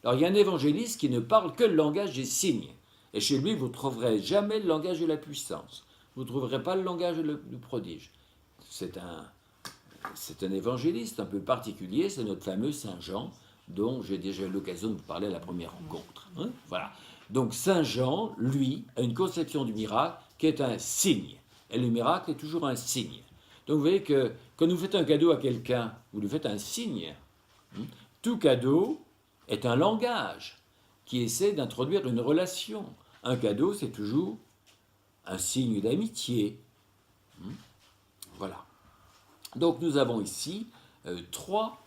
Alors, il y a un évangéliste qui ne parle que le langage des signes. Et chez lui, vous ne trouverez jamais le langage de la puissance. Vous ne trouverez pas le langage du prodige. C'est un évangéliste un peu particulier, c'est notre fameux Saint Jean, dont j'ai déjà eu l'occasion de vous parler à la première rencontre. Hein, voilà. Donc Saint Jean, lui, a une conception du miracle qui est un signe. Et le miracle est toujours un signe. Donc vous voyez que quand vous faites un cadeau à quelqu'un, vous lui faites un signe. Tout cadeau est un langage qui essaie d'introduire une relation. Un cadeau, c'est toujours un signe d'amitié. Voilà. Donc nous avons ici trois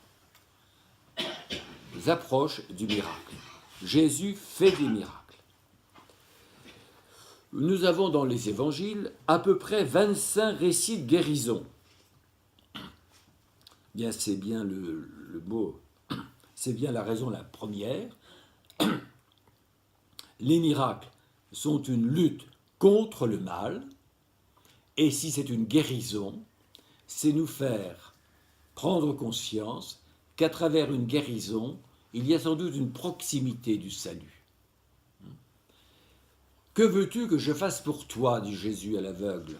approches du miracle. Jésus fait des miracles. Nous avons dans les évangiles à peu près 25 récits de guérison. Bien, c'est bien le mot, c'est bien la raison la première. Les miracles sont une lutte contre le mal, et si c'est une guérison, c'est nous faire prendre conscience qu'à travers une guérison, il y a sans doute une proximité du salut. Que veux-tu que je fasse pour toi, dit Jésus à l'aveugle.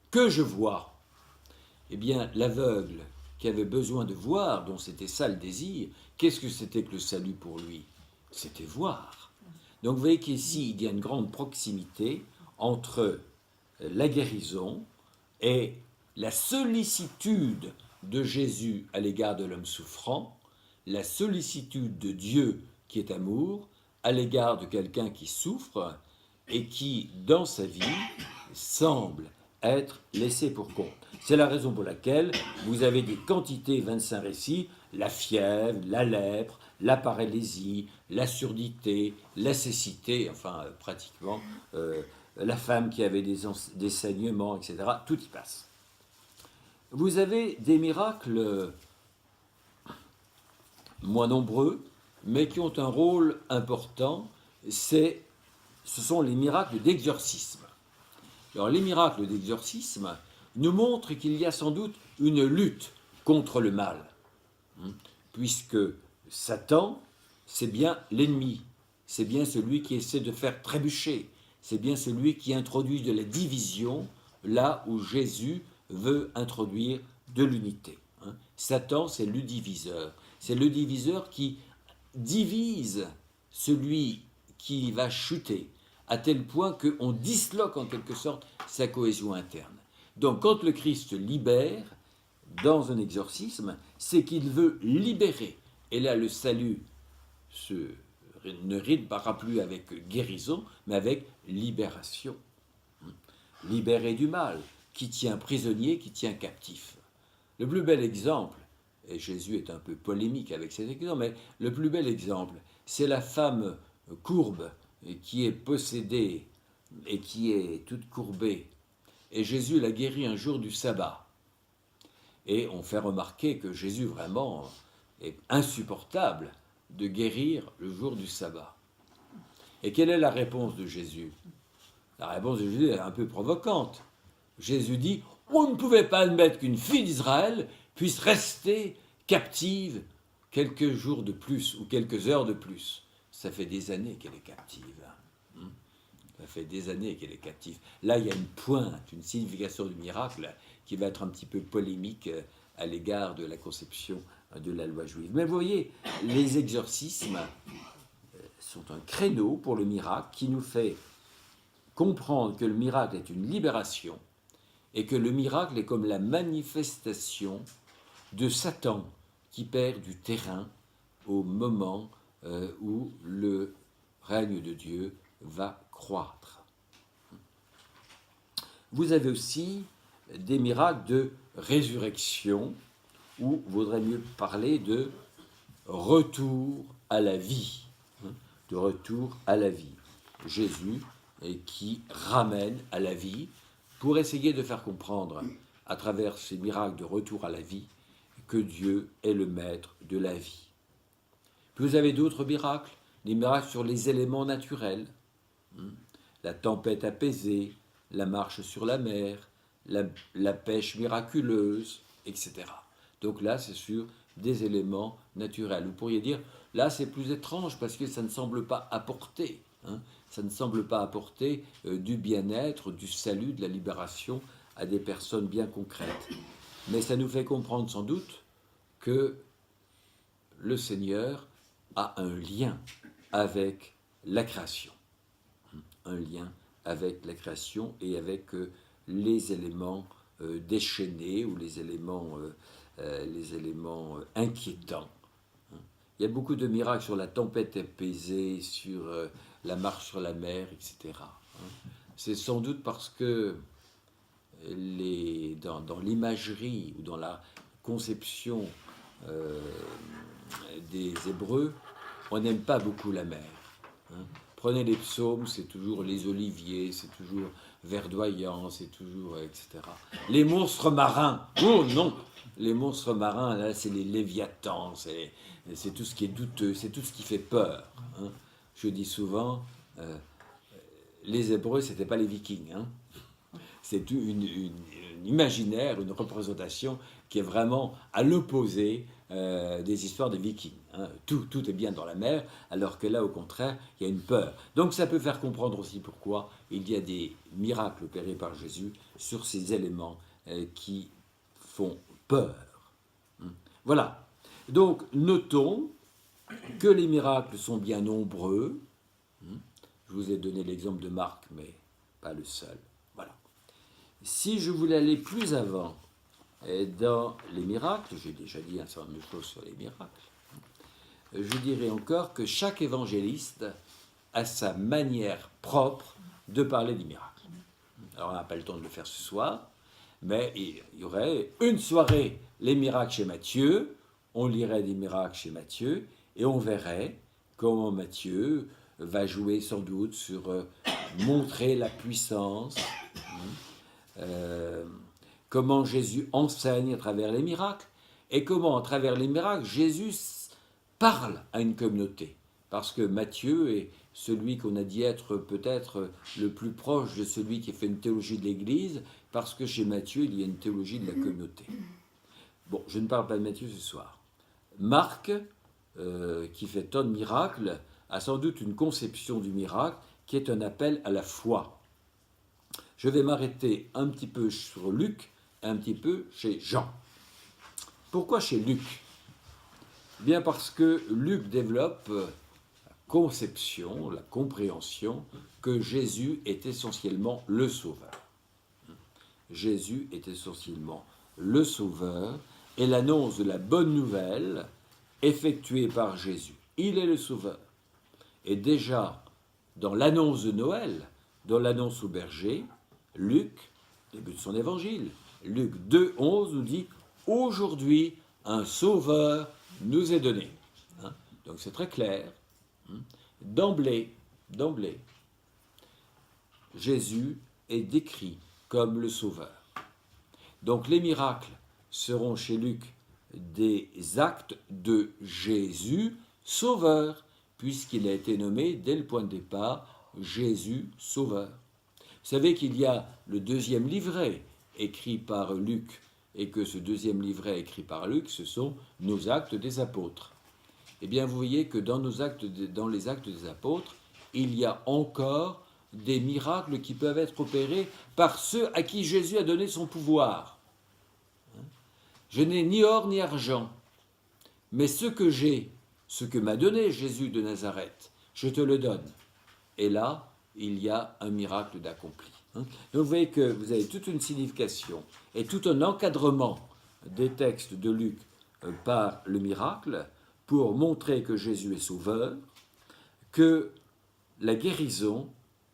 Que je vois. Eh bien, l'aveugle qui avait besoin de voir, dont c'était ça le désir, qu'est-ce que c'était que le salut pour lui? C'était voir. Donc vous voyez qu'ici, il y a une grande proximité entre la guérison et la sollicitude de Jésus à l'égard de l'homme souffrant, la sollicitude de Dieu qui est amour à l'égard de quelqu'un qui souffre et qui, dans sa vie, semble être laissé pour compte. C'est la raison pour laquelle vous avez des quantités, 25 récits, la fièvre, la lèpre, la paralysie, la surdité, la cécité, enfin pratiquement, la femme qui avait des saignements, etc. Tout y passe. Vous avez des miracles moins nombreux, mais qui ont un rôle important, ce sont les miracles d'exorcisme. Alors les miracles d'exorcisme nous montrent qu'il y a sans doute une lutte contre le mal, puisque Satan, c'est bien l'ennemi, c'est bien celui qui essaie de faire trébucher, c'est bien celui qui introduit de la division là où Jésus veut introduire de l'unité. Satan, c'est le diviseur qui divise celui qui va chuter, à tel point qu'on disloque en quelque sorte sa cohésion interne. Donc quand le Christ libère dans un exorcisme, c'est qu'il veut libérer. Et là, le salut ne rime plus avec guérison, mais avec libération. Libérer du mal, qui tient prisonnier, qui tient captif. Le plus bel exemple, et Jésus est un peu polémique avec cet exemple, mais le plus bel exemple, c'est la femme courbe qui est possédée et qui est toute courbée. Et Jésus l'a guérie un jour du sabbat. Et on fait remarquer que Jésus vraiment est insupportable de guérir le jour du sabbat. Et quelle est la réponse de Jésus? La réponse de Jésus est un peu provocante. Jésus dit, on ne pouvait pas admettre qu'une fille d'Israël puisse rester captive quelques jours de plus ou quelques heures de plus. Ça fait des années qu'elle est captive. Ça fait des années qu'elle est captive. Là, il y a une pointe, une signification du miracle qui va être un petit peu polémique à l'égard de la conception de la loi juive. Mais vous voyez, les exorcismes sont un créneau pour le miracle qui nous fait comprendre que le miracle est une libération et que le miracle est comme la manifestation de Satan qui perd du terrain au moment où le règne de Dieu va croître. Vous avez aussi des miracles de résurrection, ou vaudrait mieux parler de retour à la vie. De retour à la vie. Jésus qui ramène à la vie pour essayer de faire comprendre à travers ces miracles de retour à la vie que Dieu est le maître de la vie. Puis vous avez d'autres miracles, des miracles sur les éléments naturels, la tempête apaisée, la marche sur la mer, la pêche miraculeuse, etc. Donc là, c'est sur des éléments naturels. Vous pourriez dire, là, c'est plus étrange parce que ça ne semble pas apporter, ça ne semble pas apporter du bien-être, du salut, de la libération à des personnes bien concrètes. Mais ça nous fait comprendre sans doute que le Seigneur a un lien avec la création. Un lien avec la création et avec les éléments déchaînés ou les éléments inquiétants. Il y a beaucoup de miracles sur la tempête apaisée, sur la marche sur la mer, etc. C'est sans doute parce que dans l'imagerie ou dans la conception des Hébreux, on n'aime pas beaucoup la mer. Hein. Prenez les psaumes, c'est toujours les oliviers, c'est toujours verdoyant, c'est toujours, etc. Les monstres marins, oh non, les monstres marins, là, c'est les léviathans, c'est tout ce qui est douteux, c'est tout ce qui fait peur. Hein. Je dis souvent, les Hébreux, c'était pas les Vikings. Hein. C'est une imaginaire, une représentation qui est vraiment à l'opposé des histoires des Vikings. Hein. Tout est bien dans la mer, alors que là, au contraire, il y a une peur. Donc ça peut faire comprendre aussi pourquoi il y a des miracles opérés par Jésus sur ces éléments qui font peur. Voilà. Donc notons que les miracles sont bien nombreux. Je vous ai donné l'exemple de Marc, mais pas le seul. Voilà. Si je voulais aller plus avant dans les miracles, j'ai déjà dit un certain nombre de choses sur les miracles, je dirais encore que chaque évangéliste a sa manière propre de parler des miracles. Alors on n'a pas le temps de le faire ce soir, mais il y aurait une soirée les miracles chez Matthieu, on lirait des miracles chez Matthieu, et on verrait comment Matthieu va jouer sans doute sur montrer la puissance, comment Jésus enseigne à travers les miracles, et comment à travers les miracles Jésus parle à une communauté. Parce que Matthieu est celui qu'on a dit être peut-être le plus proche de celui qui fait une théologie de l'Église, parce que chez Matthieu, il y a une théologie de la communauté. Bon, je ne parle pas de Matthieu ce soir. Marc, qui fait tant de miracles, a sans doute une conception du miracle qui est un appel à la foi. Je vais m'arrêter un petit peu sur Luc, un petit peu chez Jean. Pourquoi chez Luc ? Bien parce que Luc développe la conception, la compréhension que Jésus est essentiellement le Sauveur. Jésus est essentiellement le Sauveur et l'annonce de la bonne nouvelle effectuée par Jésus. Il est le Sauveur. Et déjà, dans l'annonce de Noël, dans l'annonce au berger, Luc, début de son évangile, Luc 2, 11 nous dit « Aujourd'hui, un Sauveur nous est donné. » Donc c'est très clair. D'emblée, Jésus est décrit comme le Sauveur. Donc les miracles seront chez Luc des actes de Jésus Sauveur, puisqu'il a été nommé dès le point de départ Jésus Sauveur. Vous savez qu'il y a le deuxième livret écrit par Luc, et que ce deuxième livret écrit par Luc, ce sont nos actes des apôtres. Eh bien, vous voyez que dans les actes des apôtres, il y a encore des miracles qui peuvent être opérés par ceux à qui Jésus a donné son pouvoir. Je n'ai ni or ni argent, mais ce que j'ai, ce que m'a donné Jésus de Nazareth, je te le donne. Et là, il y a un miracle d'accompli. Donc vous voyez que vous avez toute une signification et tout un encadrement des textes de Luc par le miracle pour montrer que Jésus est sauveur, que la guérison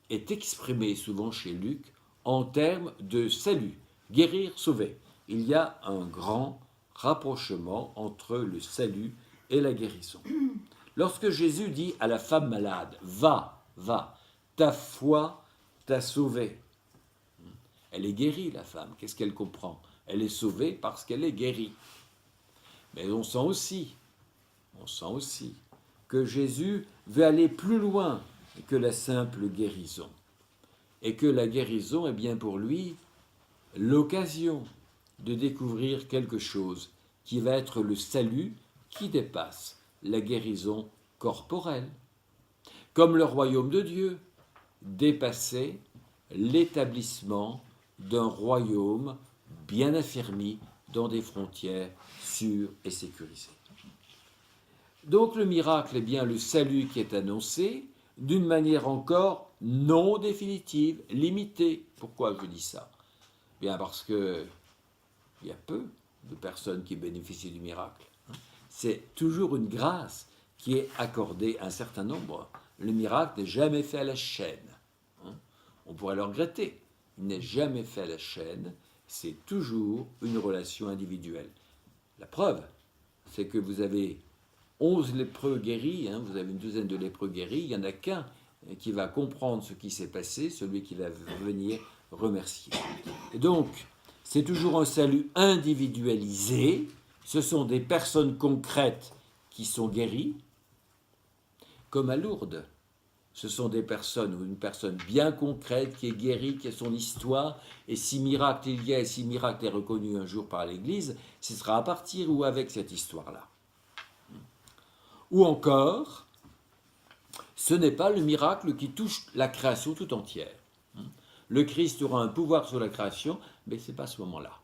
est exprimée souvent chez Luc en termes de salut, guérir, sauver. Il y a un grand rapprochement entre le salut et la guérison. Lorsque Jésus dit à la femme malade, va, ta foi t'a sauvée. Elle est guérie, la femme. Qu'est-ce qu'elle comprend ? Elle est sauvée parce qu'elle est guérie. Mais on sent aussi que Jésus veut aller plus loin que la simple guérison. Et que la guérison est bien pour lui l'occasion de découvrir quelque chose qui va être le salut qui dépasse la guérison corporelle. Comme le royaume de Dieu dépassait l'établissement d'un royaume bien affermi dans des frontières sûres et sécurisées. Donc le miracle est bien le salut qui est annoncé d'une manière encore non définitive, limitée. Pourquoi je dis ça ? Bien parce qu'il y a peu de personnes qui bénéficient du miracle. C'est toujours une grâce qui est accordée à un certain nombre. Le miracle n'est jamais fait à la chaîne. On pourrait le regretter, il n'est jamais fait à la chaîne, c'est toujours une relation individuelle. La preuve, c'est que vous avez 11 lépreux guéris, vous avez une douzaine de lépreux guéris, il n'y en a qu'un qui va comprendre ce qui s'est passé, celui qui va venir remercier. Et donc, c'est toujours un salut individualisé, ce sont des personnes concrètes qui sont guéries, comme à Lourdes. Ce sont des personnes, ou une personne bien concrète qui est guérie, qui a son histoire, et si miracle il y a, et si miracle est reconnu un jour par l'Église, ce sera à partir ou avec cette histoire-là. Ou encore, ce n'est pas le miracle qui touche la création tout entière. Le Christ aura un pouvoir sur la création, mais ce n'est pas à ce moment-là.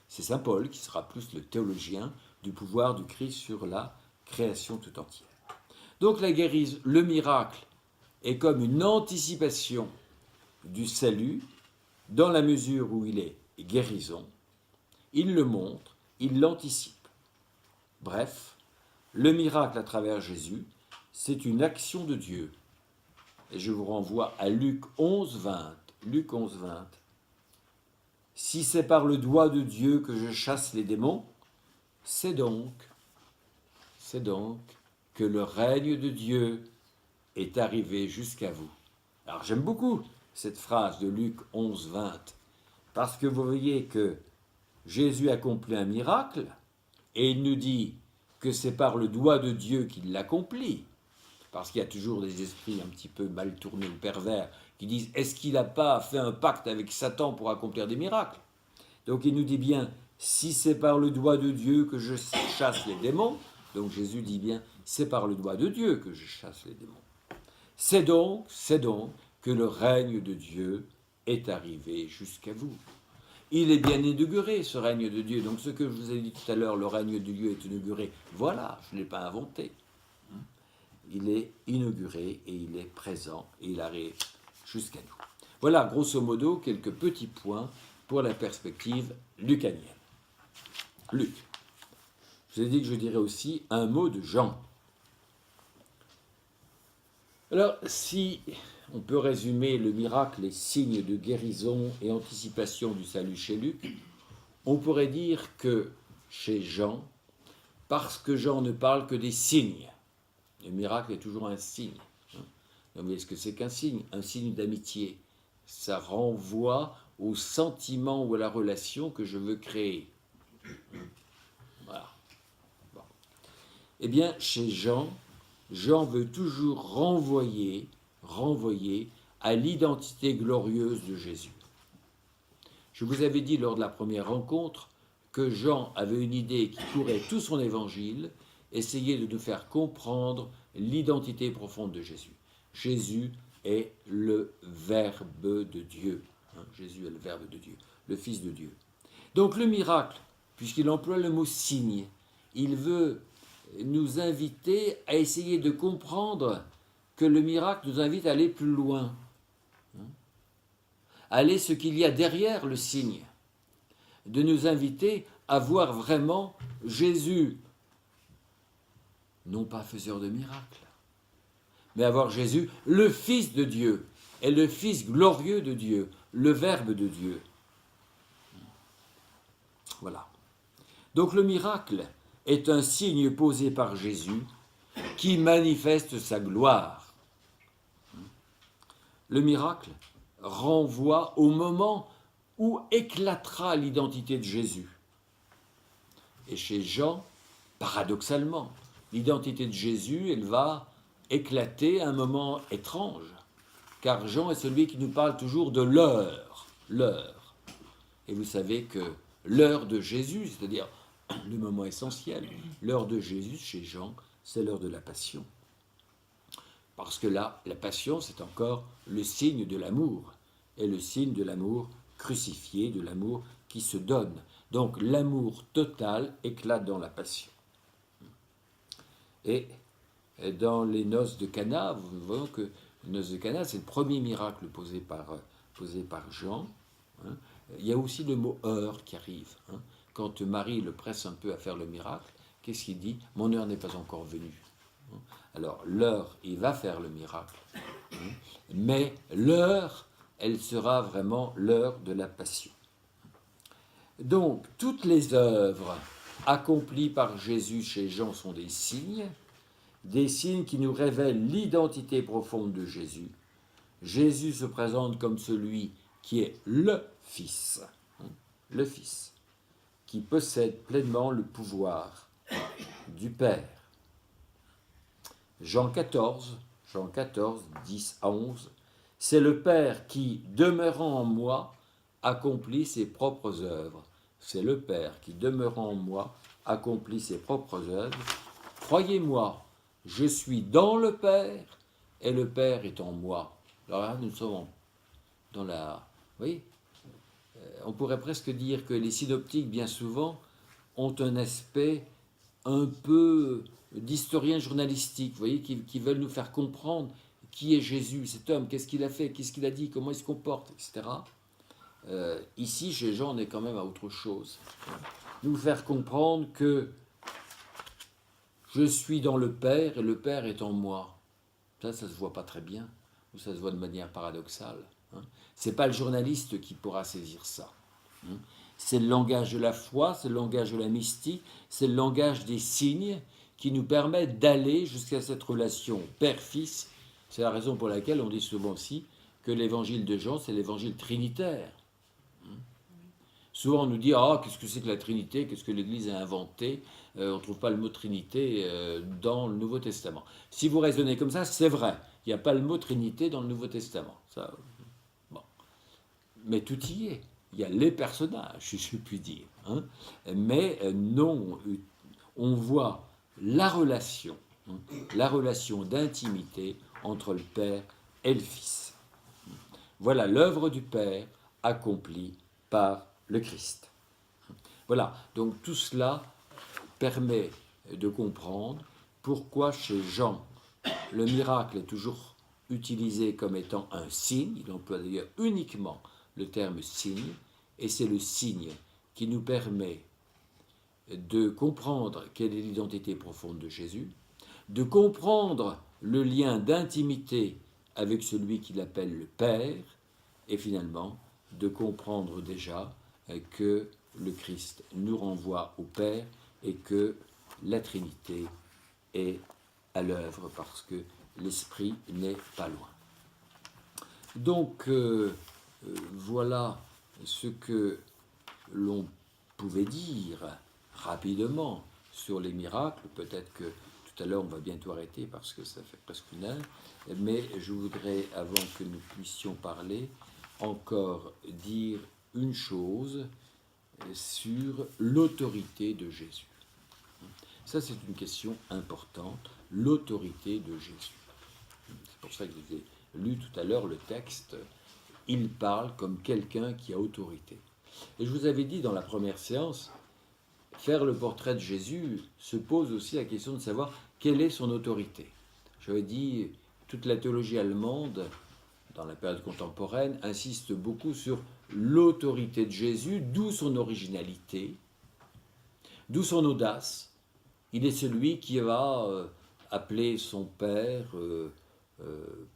C'est saint Paul qui sera plus le théologien du pouvoir du Christ sur la création tout entière. Donc la guérison, le miracle est comme une anticipation du salut, dans la mesure où il est guérison, il le montre, il l'anticipe. Bref, le miracle à travers Jésus, c'est une action de Dieu. Et je vous renvoie à Luc 11, 20. Luc 11, 20. Si c'est par le doigt de Dieu que je chasse les démons, c'est donc que le règne de Dieu est arrivé jusqu'à vous. Alors j'aime beaucoup cette phrase de Luc 11, 20, parce que vous voyez que Jésus accomplit un miracle, et il nous dit que c'est par le doigt de Dieu qu'il l'accomplit, parce qu'il y a toujours des esprits un petit peu mal tournés ou pervers qui disent « Est-ce qu'il n'a pas fait un pacte avec Satan pour accomplir des miracles ?» Donc il nous dit bien « Si c'est par le doigt de Dieu que je chasse les démons », donc Jésus dit bien « C'est par le doigt de Dieu que je chasse les démons ». C'est donc que le règne de Dieu est arrivé jusqu'à vous. Il est bien inauguré, ce règne de Dieu. Donc ce que je vous ai dit tout à l'heure, le règne de Dieu est inauguré. Voilà, je ne l'ai pas inventé. Il est inauguré et il est présent et il arrive jusqu'à nous. Voilà, grosso modo, quelques petits points pour la perspective lucanienne. Luc. Je vous ai dit que je dirais aussi un mot de Jean. Alors, si on peut résumer le miracle, les signes de guérison et anticipation du salut chez Luc, on pourrait dire que chez Jean, parce que Jean ne parle que des signes, le miracle est toujours un signe. Mais est-ce que c'est qu'un signe? Un signe d'amitié. Ça renvoie au sentiment ou à la relation que je veux créer. Voilà. Bon. Eh bien, chez Jean, Jean veut toujours renvoyer à l'identité glorieuse de Jésus. Je vous avais dit lors de la première rencontre que Jean avait une idée qui courait tout son évangile, essayer de nous faire comprendre l'identité profonde de Jésus. Jésus est le Verbe de Dieu. Jésus est le Verbe de Dieu, le Fils de Dieu. Donc le miracle, puisqu'il emploie le mot signe, il veut nous inviter à essayer de comprendre que le miracle nous invite à aller plus loin. Aller ce qu'il y a derrière le signe. De nous inviter à voir vraiment Jésus, non pas faiseur de miracles, mais à voir Jésus, le Fils de Dieu, et le Fils glorieux de Dieu, le Verbe de Dieu. Voilà. Donc le miracle est un signe posé par Jésus qui manifeste sa gloire. Le miracle renvoie au moment où éclatera l'identité de Jésus. Et chez Jean, paradoxalement, l'identité de Jésus, elle va éclater à un moment étrange, car Jean est celui qui nous parle toujours de l'heure. Et vous savez que l'heure de Jésus, c'est-à-dire le moment essentiel, l'heure de Jésus chez Jean, c'est l'heure de la passion. Parce que là, la passion, c'est encore le signe de l'amour, et le signe de l'amour crucifié, de l'amour qui se donne. Donc l'amour total éclate dans la passion. Et dans les noces de Cana, nous voyons que les noces de Cana, c'est le premier miracle posé par Jean. Il y a aussi le mot « heure » qui arrive. Quand Marie le presse un peu à faire le miracle, qu'est-ce qu'il dit? « Mon heure n'est pas encore venue ». Alors, l'heure, il va faire le miracle. Mais l'heure elle sera vraiment l'heure de la passion. Donc, toutes les œuvres accomplies par Jésus chez Jean sont des signes qui nous révèlent l'identité profonde de Jésus. Jésus se présente comme celui qui est le Fils, qui possède pleinement le pouvoir du Père. Jean 14, 10 à 11, c'est le Père qui, demeurant en moi, accomplit ses propres œuvres. C'est le Père qui, demeurant en moi, accomplit ses propres œuvres. Croyez-moi, je suis dans le Père et le Père est en moi. Alors là, nous sommes dans la... Oui, on pourrait presque dire que les synoptiques, bien souvent, ont un aspect un peu d'historien journalistique, vous voyez, qui veulent nous faire comprendre qui est Jésus, cet homme, qu'est-ce qu'il a fait, qu'est-ce qu'il a dit, comment il se comporte, etc. Ici, chez Jean, on est quand même à autre chose. Nous faire comprendre que je suis dans le Père et le Père est en moi. Ça se voit pas très bien, ou ça se voit de manière paradoxale. C'est pas le journaliste qui pourra saisir ça. C'est le langage de la foi, c'est le langage de la mystique, c'est le langage des signes qui nous permettent d'aller jusqu'à cette relation père-fils. C'est la raison pour laquelle on dit souvent aussi que l'évangile de Jean, c'est l'évangile trinitaire. Souvent on nous dit « Ah, qu'est-ce que c'est que la Trinité? Qu'est-ce que l'Église a inventé ?» On ne trouve pas le mot Trinité dans le Nouveau Testament. Si vous raisonnez comme ça, c'est vrai. Il n'y a pas le mot Trinité dans le Nouveau Testament. Ça, bon. Mais tout y est. Il y a les personnages, si je puis dire. Mais non, on voit la relation d'intimité entre le Père et le Fils. Voilà l'œuvre du Père accomplie par le Christ. Voilà, donc tout cela permet de comprendre pourquoi chez Jean, le miracle est toujours utilisé comme étant un signe. Il emploie d'ailleurs uniquement le terme signe, et c'est le signe qui nous permet de comprendre quelle est l'identité profonde de Jésus, de comprendre le lien d'intimité avec celui qu'il appelle le Père, et finalement de comprendre déjà que le Christ nous renvoie au Père et que la Trinité est à l'œuvre parce que l'Esprit n'est pas loin. Donc voilà ce que l'on pouvait dire rapidement sur les miracles. Peut-être que tout à l'heure on va bientôt arrêter parce que ça fait presque une heure, mais je voudrais, avant que nous puissions parler, encore dire une chose sur l'autorité de Jésus. Ça, c'est une question importante, l'autorité de Jésus. C'est pour ça que je vous ai lu tout à l'heure le texte. Il parle comme quelqu'un qui a autorité. Et je vous avais dit dans la première séance, faire le portrait de Jésus se pose aussi la question de savoir quelle est son autorité. J'avais dit, toute la théologie allemande, dans la période contemporaine, insiste beaucoup sur l'autorité de Jésus, d'où son originalité, d'où son audace. Il est celui qui va appeler son père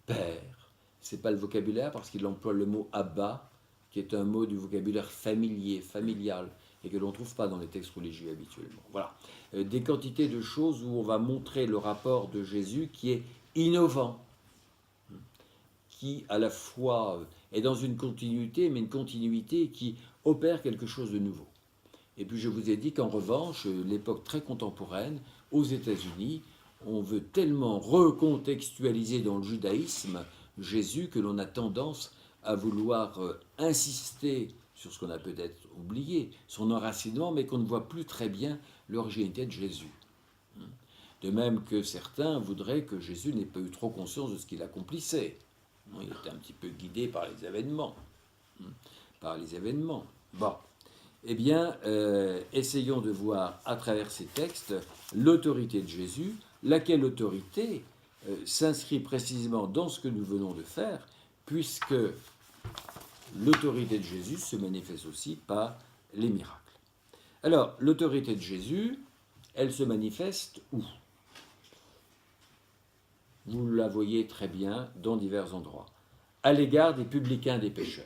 père. C'est pas le vocabulaire parce qu'il emploie le mot Abba, qui est un mot du vocabulaire familier, familial, et que l'on ne trouve pas dans les textes religieux habituellement. Voilà. Des quantités de choses où on va montrer le rapport de Jésus qui est innovant, qui à la fois est dans une continuité, mais une continuité qui opère quelque chose de nouveau. Et puis je vous ai dit qu'en revanche, l'époque très contemporaine, aux États-Unis, on veut tellement recontextualiser dans le judaïsme Jésus que l'on a tendance à vouloir insister sur ce qu'on a peut-être oublié, son enracinement, mais qu'on ne voit plus très bien l'originalité de Jésus. De même que certains voudraient que Jésus n'ait pas eu trop conscience de ce qu'il accomplissait. Il était un petit peu guidé par les événements. Bon. Eh bien, essayons de voir à travers ces textes l'autorité de Jésus, laquelle autorité s'inscrit précisément dans ce que nous venons de faire, puisque l'autorité de Jésus se manifeste aussi par les miracles. Alors, l'autorité de Jésus, elle se manifeste où? Vous la voyez très bien dans divers endroits. à l'égard des publicains et des pécheurs.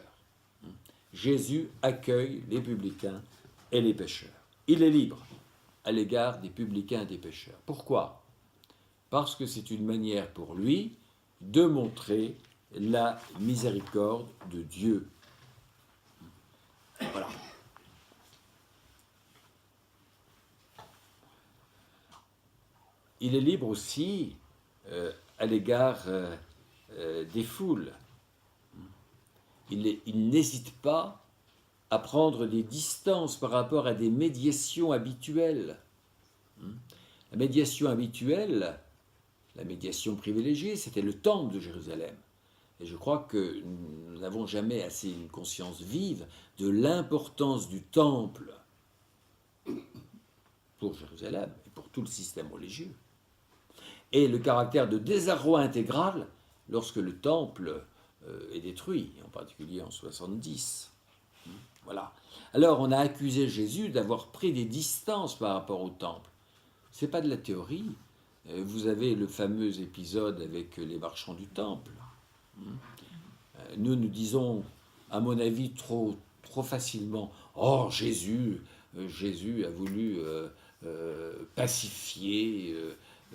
Jésus accueille les publicains et les pécheurs. Il est libre à l'égard des publicains et des pécheurs. Pourquoi? Parce que c'est une manière pour lui de montrer la miséricorde de Dieu. Voilà. Il est libre aussi à l'égard des foules. Il n'hésite pas à prendre des distances par rapport à des médiations habituelles. La médiation habituelle, la médiation privilégiée, c'était le temple de Jérusalem. Et je crois que nous n'avons jamais assez une conscience vive de l'importance du temple pour Jérusalem et pour tout le système religieux. Et le caractère de désarroi intégral lorsque le temple est détruit, en particulier en 70. Voilà. Alors on a accusé Jésus d'avoir pris des distances par rapport au temple. Ce n'est pas de la théorie. Vous avez le fameux épisode avec les marchands du temple. Nous disons, à mon avis, trop facilement, « Oh, Jésus a voulu pacifier,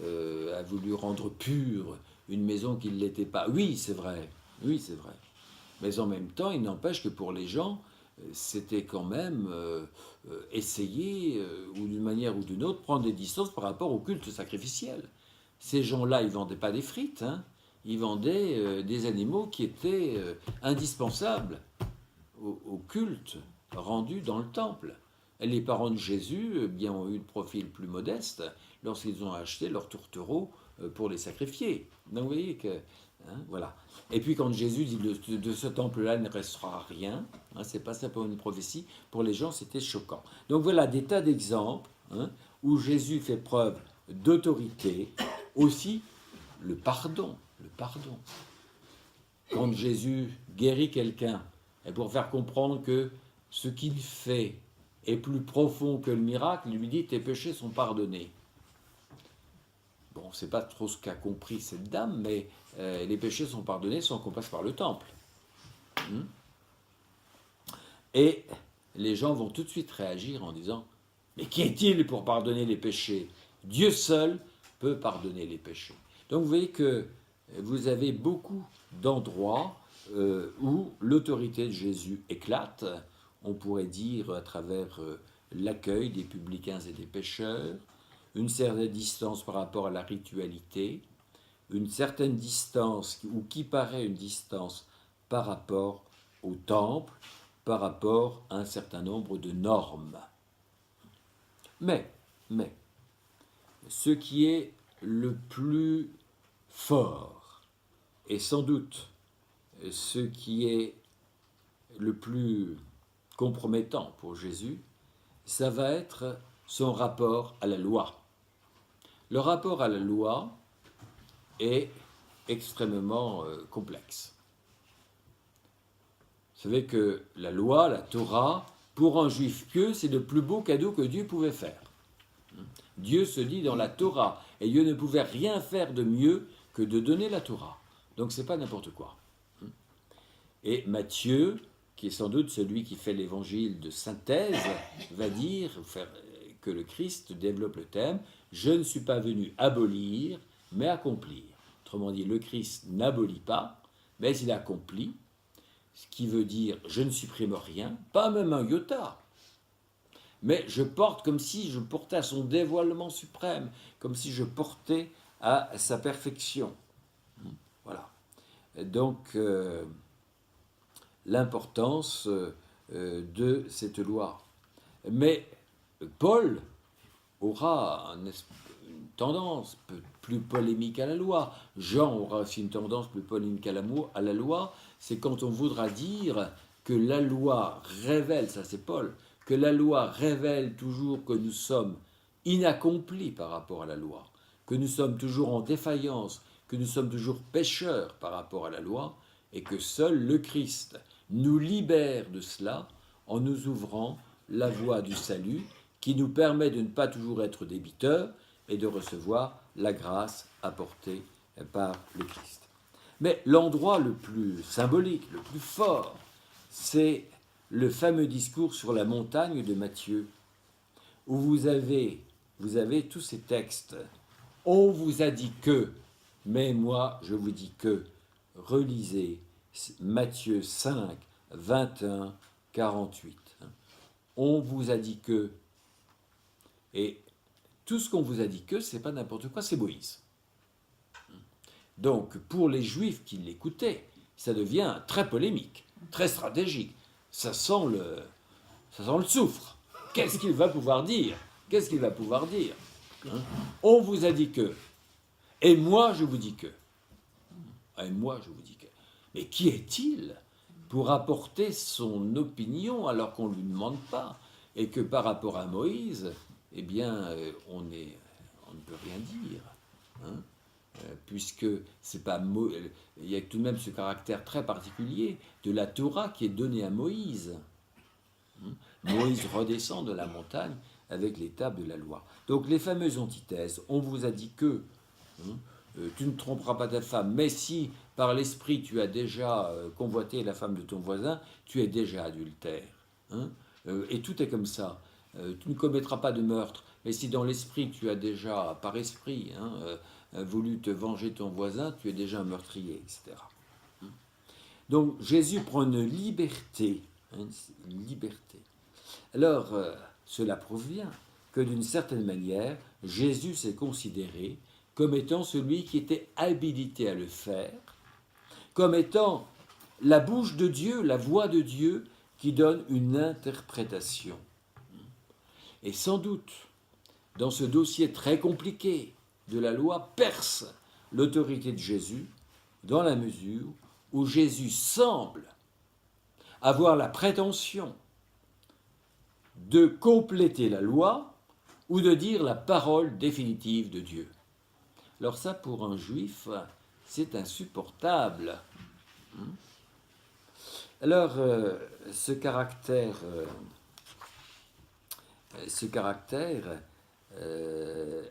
a voulu rendre pure une maison qui ne l'était pas. » Oui, c'est vrai. Oui, c'est vrai. Mais en même temps, il n'empêche que pour les gens, c'était quand même essayer, ou d'une manière ou d'une autre, prendre des distances par rapport au culte sacrificiel. Ces gens-là, ils ne vendaient pas des frites, hein. Ils vendaient des animaux qui étaient indispensables au culte rendu dans le temple. Et les parents de Jésus bien, ont eu le profil plus modeste lorsqu'ils ont acheté leurs tourtereaux pour les sacrifier. Donc vous voyez que... voilà. Et puis quand Jésus dit de ce temple-là il ne restera rien, c'est pas simplement une prophétie, pour les gens c'était choquant. Donc voilà des tas d'exemples où Jésus fait preuve d'autorité, aussi le pardon. Quand Jésus guérit quelqu'un, et pour faire comprendre que ce qu'il fait est plus profond que le miracle, il lui dit tes péchés sont pardonnés. Bon, on ne sait pas trop ce qu'a compris cette dame, mais les péchés sont pardonnés sans qu'on passe par le temple. Et les gens vont tout de suite réagir en disant « Mais qui est-il pour pardonner les péchés? Dieu seul peut pardonner les péchés. » Donc vous voyez que vous avez beaucoup d'endroits où l'autorité de Jésus éclate. On pourrait dire à travers l'accueil des publicains et des pécheurs, une certaine distance par rapport à la ritualité, une certaine distance, ou qui paraît une distance par rapport au temple, par rapport à un certain nombre de normes. Mais, ce qui est le plus fort, et sans doute ce qui est le plus compromettant pour Jésus, ça va être son rapport à la loi. Le rapport à la loi est extrêmement complexe. Vous savez que la loi, la Torah, pour un juif pieux, c'est le plus beau cadeau que Dieu pouvait faire. Dieu se dit dans la Torah, et Dieu ne pouvait rien faire de mieux que de donner la Torah. Donc c'est pas n'importe quoi. Et Matthieu, qui est sans doute celui qui fait l'évangile de synthèse, va dire que le Christ développe le thème « Je ne suis pas venu abolir, mais accomplir ». Autrement dit, le Christ n'abolit pas, mais il accomplit, ce qui veut dire « Je ne supprime rien, pas même un iota ». Mais je porte comme si je portais à son dévoilement suprême, comme si je portais à sa perfection. Voilà. Donc, l'importance de cette loi. Mais Paul aura une tendance plus polémique à la loi. Jean aura aussi une tendance plus polémique à la loi. C'est quand on voudra dire que la loi révèle, ça c'est Paul, que la loi révèle toujours que nous sommes inaccomplis par rapport à la loi, que nous sommes toujours en défaillance, que nous sommes toujours pécheurs par rapport à la loi, et que seul le Christ nous libère de cela en nous ouvrant la voie du salut qui nous permet de ne pas toujours être débiteurs et de recevoir la grâce apportée par le Christ. Mais l'endroit le plus symbolique, le plus fort, c'est le fameux discours sur la montagne de Matthieu, où vous avez tous ces textes. On vous a dit que, mais moi je vous dis que. Relisez Matthieu 5, 21, 48. On vous a dit que. Et tout ce qu'on vous a dit que, c'est pas n'importe quoi, c'est Moïse. Donc, pour les Juifs qui l'écoutaient, ça devient très polémique, très stratégique. Ça sent le soufre. Qu'est-ce qu'il va pouvoir dire? Qu'est-ce qu'il va pouvoir dire? On vous a dit que. Et moi, je vous dis que. Et moi, je vous dis que. Mais qui est-il pour apporter son opinion alors qu'on ne lui demande pas? Et que par rapport à Moïse, eh bien, on ne peut rien dire. Puisque c'est pas il y a tout de même ce caractère très particulier de la Torah qui est donnée à Moïse. Moïse redescend de la montagne avec les tables de la loi. Donc les fameuses antithèses, on vous a dit que tu ne tromperas pas ta femme, mais si par l'esprit tu as déjà convoité la femme de ton voisin, tu es déjà adultère. Et tout est comme ça. Tu ne commettras pas de meurtre, mais si dans l'esprit tu as déjà, par esprit, voulu te venger ton voisin, tu es déjà un meurtrier, etc. Donc Jésus prend une liberté, une liberté. Alors, cela prouve bien que d'une certaine manière, Jésus s'est considéré comme étant celui qui était habilité à le faire, comme étant la bouche de Dieu, la voix de Dieu qui donne une interprétation. Et sans doute, dans ce dossier très compliqué de la loi, perce l'autorité de Jésus dans la mesure où Jésus semble avoir la prétention de compléter la loi ou de dire la parole définitive de Dieu. Alors ça, pour un juif, c'est insupportable. Alors, ce caractère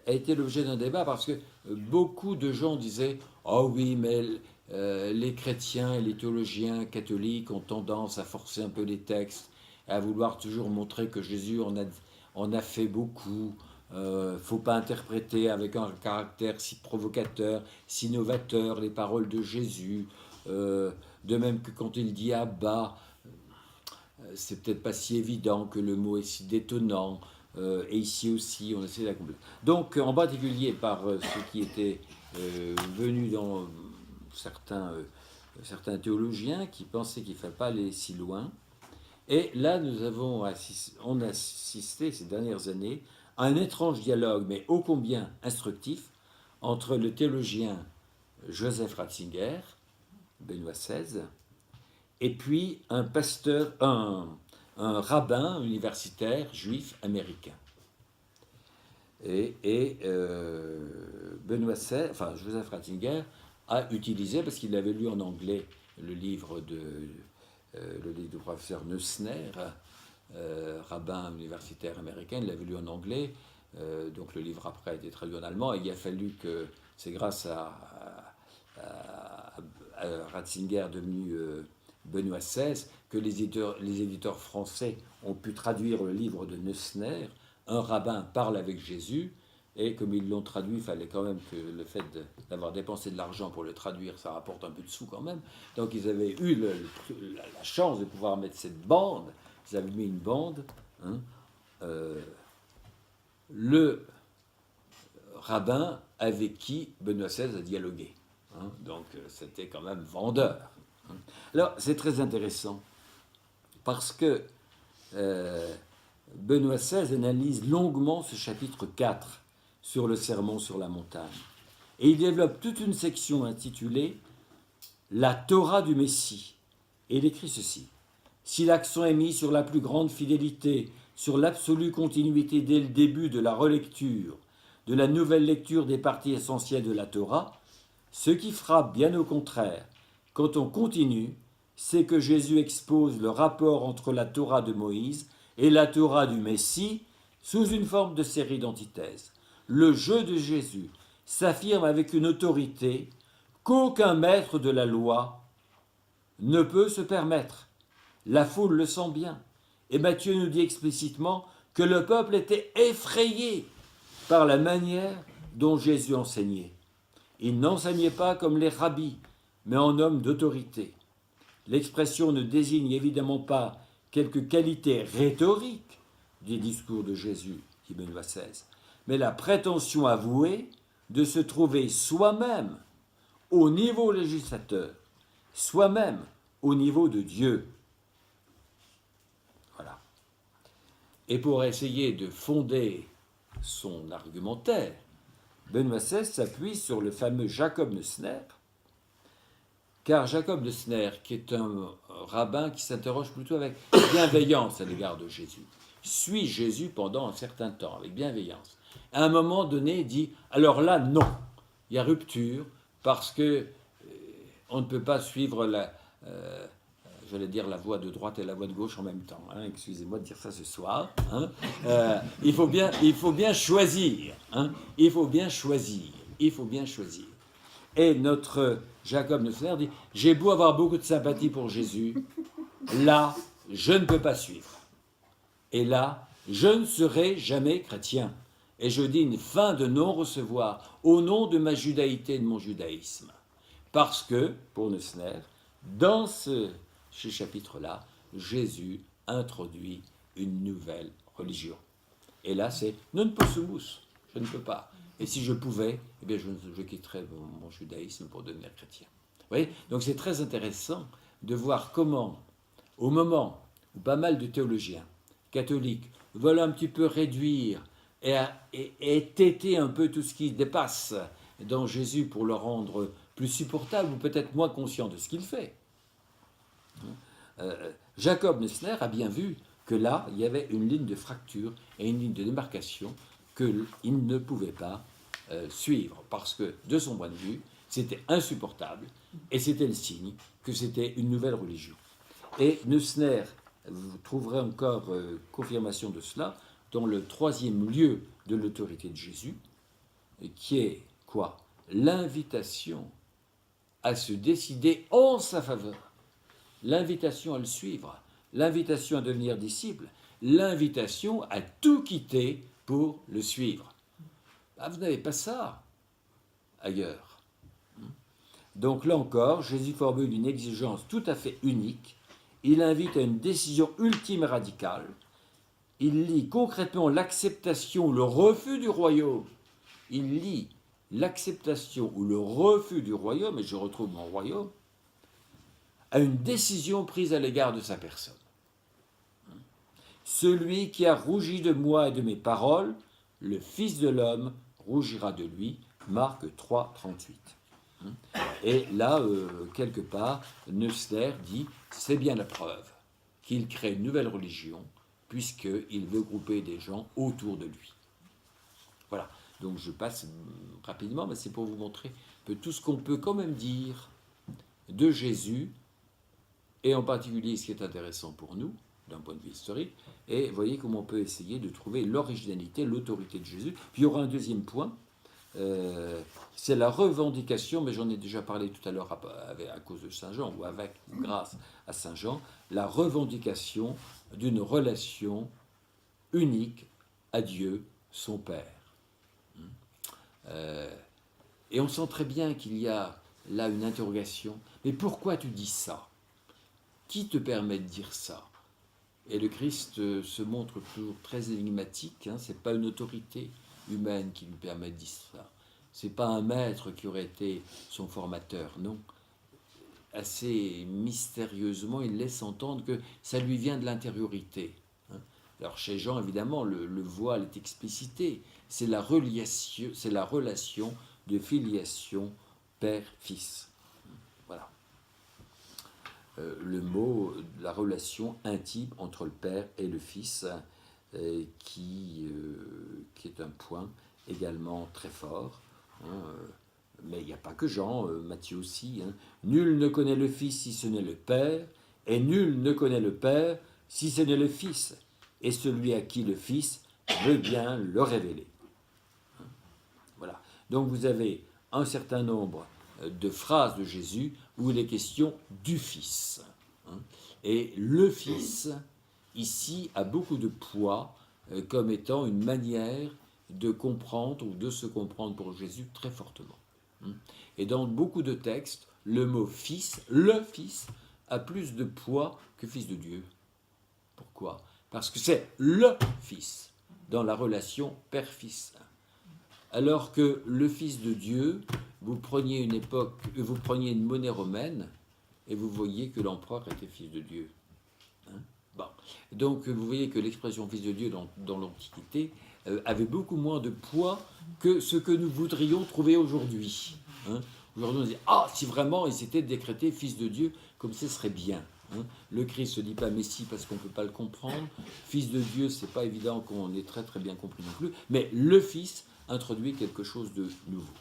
a été l'objet d'un débat parce que beaucoup de gens disaient « Oh oui, mais les chrétiens et les théologiens catholiques ont tendance à forcer un peu les textes, à vouloir toujours montrer que Jésus en a fait beaucoup. Faut pas interpréter avec un caractère si provocateur, si novateur les paroles de Jésus. De même que quand il dit Abba, c'est peut-être pas si évident que le mot est si détonnant. Et ici aussi, on essaie d'accomplir. Donc, en particulier par ceux qui étaient venus dans certains théologiens qui pensaient qu'il ne fallait pas aller si loin. Et là, on a assisté ces dernières années à un étrange dialogue, mais ô combien instructif, entre le théologien Joseph Ratzinger, Benoît XVI, et puis un pasteur, un rabbin universitaire juif américain. Et Joseph Ratzinger a utilisé, parce qu'il avait lu en anglais le livre du professeur Neusner, rabbin universitaire américain, il l'avait lu en anglais, donc le livre après a été traduit en allemand, et il a fallu que, c'est grâce à Ratzinger devenu Benoît XVI, que les éditeurs français ont pu traduire le livre de Neusner, Un rabbin parle avec Jésus, et comme ils l'ont traduit, il fallait quand même que le fait d'avoir dépensé de l'argent pour le traduire, ça rapporte un peu de sous quand même. Donc ils avaient eu la chance de pouvoir mettre cette bande, ils avaient mis une bande, le rabbin avec qui Benoît XVI a dialogué. Donc c'était quand même vendeur. Alors c'est très intéressant parce que Benoît XVI analyse longuement ce chapitre 4 sur le sermon sur la montagne. Et il développe toute une section intitulée « La Torah du Messie ». Et il écrit ceci. « Si l'accent est mis sur la plus grande fidélité, sur l'absolue continuité dès le début de la relecture, de la nouvelle lecture des parties essentielles de la Torah, ce qui frappe bien au contraire, quand on continue, c'est que Jésus expose le rapport entre la Torah de Moïse et la Torah du Messie sous une forme de série d'antithèses. Le jeu de Jésus s'affirme avec une autorité qu'aucun maître de la loi ne peut se permettre. La foule le sent bien. Et Matthieu nous dit explicitement que le peuple était effrayé par la manière dont Jésus enseignait. Il n'enseignait pas comme les rabbis, mais en homme d'autorité. L'expression ne désigne évidemment pas quelque qualité rhétorique des discours de Jésus, dit Benoît XVI, mais la prétention avouée de se trouver soi-même au niveau législateur, soi-même au niveau de Dieu. Voilà. Et pour essayer de fonder son argumentaire, Benoît XVI s'appuie sur le fameux Jacob Neusner, car Jacob Neusner, qui est un rabbin qui s'interroge plutôt avec bienveillance à l'égard de Jésus, suit Jésus pendant un certain temps, avec bienveillance. À un moment donné, il dit, alors là, non, il y a rupture, parce que on ne peut pas suivre la voie de droite et la voie de gauche en même temps. Hein, excusez-moi de dire ça ce soir. Hein. Il faut bien choisir. Hein, il faut bien choisir. Et notre Jacob Neusner dit, j'ai beau avoir beaucoup de sympathie pour Jésus, là, je ne peux pas suivre. Et là, je ne serai jamais chrétien. Et je dis une fin de non-recevoir au nom de ma judaïté et de mon judaïsme. Parce que, pour Neusner, dans ce chapitre-là, Jésus introduit une nouvelle religion. Et là, c'est non possumus, je ne peux pas. Et si je pouvais, eh bien je quitterais mon judaïsme pour devenir chrétien. Vous voyez ? Donc c'est très intéressant de voir comment, au moment où pas mal de théologiens catholiques veulent un petit peu réduire et téter un peu tout ce qui dépasse dans Jésus pour le rendre plus supportable ou peut-être moins conscient de ce qu'il fait. Jacob Neusner a bien vu que là, il y avait une ligne de fracture et une ligne de démarcation qu'il ne pouvait pas suivre, parce que, de son point de vue, c'était insupportable, et c'était le signe que c'était une nouvelle religion. Et Neusner, vous trouverez encore confirmation de cela, dans le troisième lieu de l'autorité de Jésus, qui est quoi ? L'invitation à se décider en sa faveur, l'invitation à le suivre, l'invitation à devenir disciple, l'invitation à tout quitter pour le suivre. Ah, vous n'avez pas ça ailleurs. Donc là encore, Jésus formule une exigence tout à fait unique. Il invite à une décision ultime et radicale. Il lie concrètement l'acceptation ou le refus du royaume. Il lie l'acceptation ou le refus du royaume, et je retrouve mon royaume, à une décision prise à l'égard de sa personne. Celui qui a rougi de moi et de mes paroles, le Fils de l'homme rougira de lui. Marc 3, 38. Et là, quelque part, Neusner dit, c'est bien la preuve qu'il crée une nouvelle religion, puisqu'il veut grouper des gens autour de lui. Voilà, donc je passe rapidement, mais c'est pour vous montrer que tout ce qu'on peut quand même dire de Jésus, et en particulier ce qui est intéressant pour nous, d'un point de vue historique, et voyez comment on peut essayer de trouver l'originalité, l'autorité de Jésus. Puis il y aura un deuxième point, c'est la revendication, mais j'en ai déjà parlé tout à l'heure à cause de Saint Jean, ou grâce à Saint Jean, la revendication d'une relation unique à Dieu, son Père. Et on sent très bien qu'il y a là une interrogation. Mais pourquoi tu dis ça ? Qui te permet de dire ça ? Et le Christ se montre toujours très énigmatique. Ce n'est pas une autorité humaine qui lui permet de dire ça. Ce n'est pas un maître qui aurait été son formateur, non. Assez mystérieusement, il laisse entendre que ça lui vient de l'intériorité. Alors chez Jean, évidemment, le voile est explicité. C'est la relation de filiation père-fils. Voilà. Le mot, la relation intime entre le père et le fils, qui est un point également très fort. Mais il n'y a pas que Jean, Matthieu aussi. Nul ne connaît le Fils si ce n'est le Père, et nul ne connaît le Père si ce n'est le Fils, et celui à qui le Fils veut bien le révéler. Voilà. Donc vous avez un certain nombre de phrases de Jésus où il est question du Fils. Et le Fils, ici, a beaucoup de poids comme étant une manière de comprendre ou de se comprendre pour Jésus très fortement. Et dans beaucoup de textes, le mot Fils, le Fils, a plus de poids que Fils de Dieu. Pourquoi ? Parce que c'est le Fils dans la relation Père-Fils. Alors que le Fils de Dieu, vous preniez une monnaie romaine et vous voyez que l'empereur était Fils de Dieu. Bon. Donc vous voyez que l'expression Fils de Dieu dans l'Antiquité avait beaucoup moins de poids que ce que nous voudrions trouver aujourd'hui. Aujourd'hui on dit « Ah, si vraiment il s'était décrété Fils de Dieu, comme ce serait bien ». Le Christ ne se dit pas Messie parce qu'on ne peut pas le comprendre. Fils de Dieu, c'est pas évident qu'on ait très très bien compris non plus. Mais le Fils introduit quelque chose de nouveau.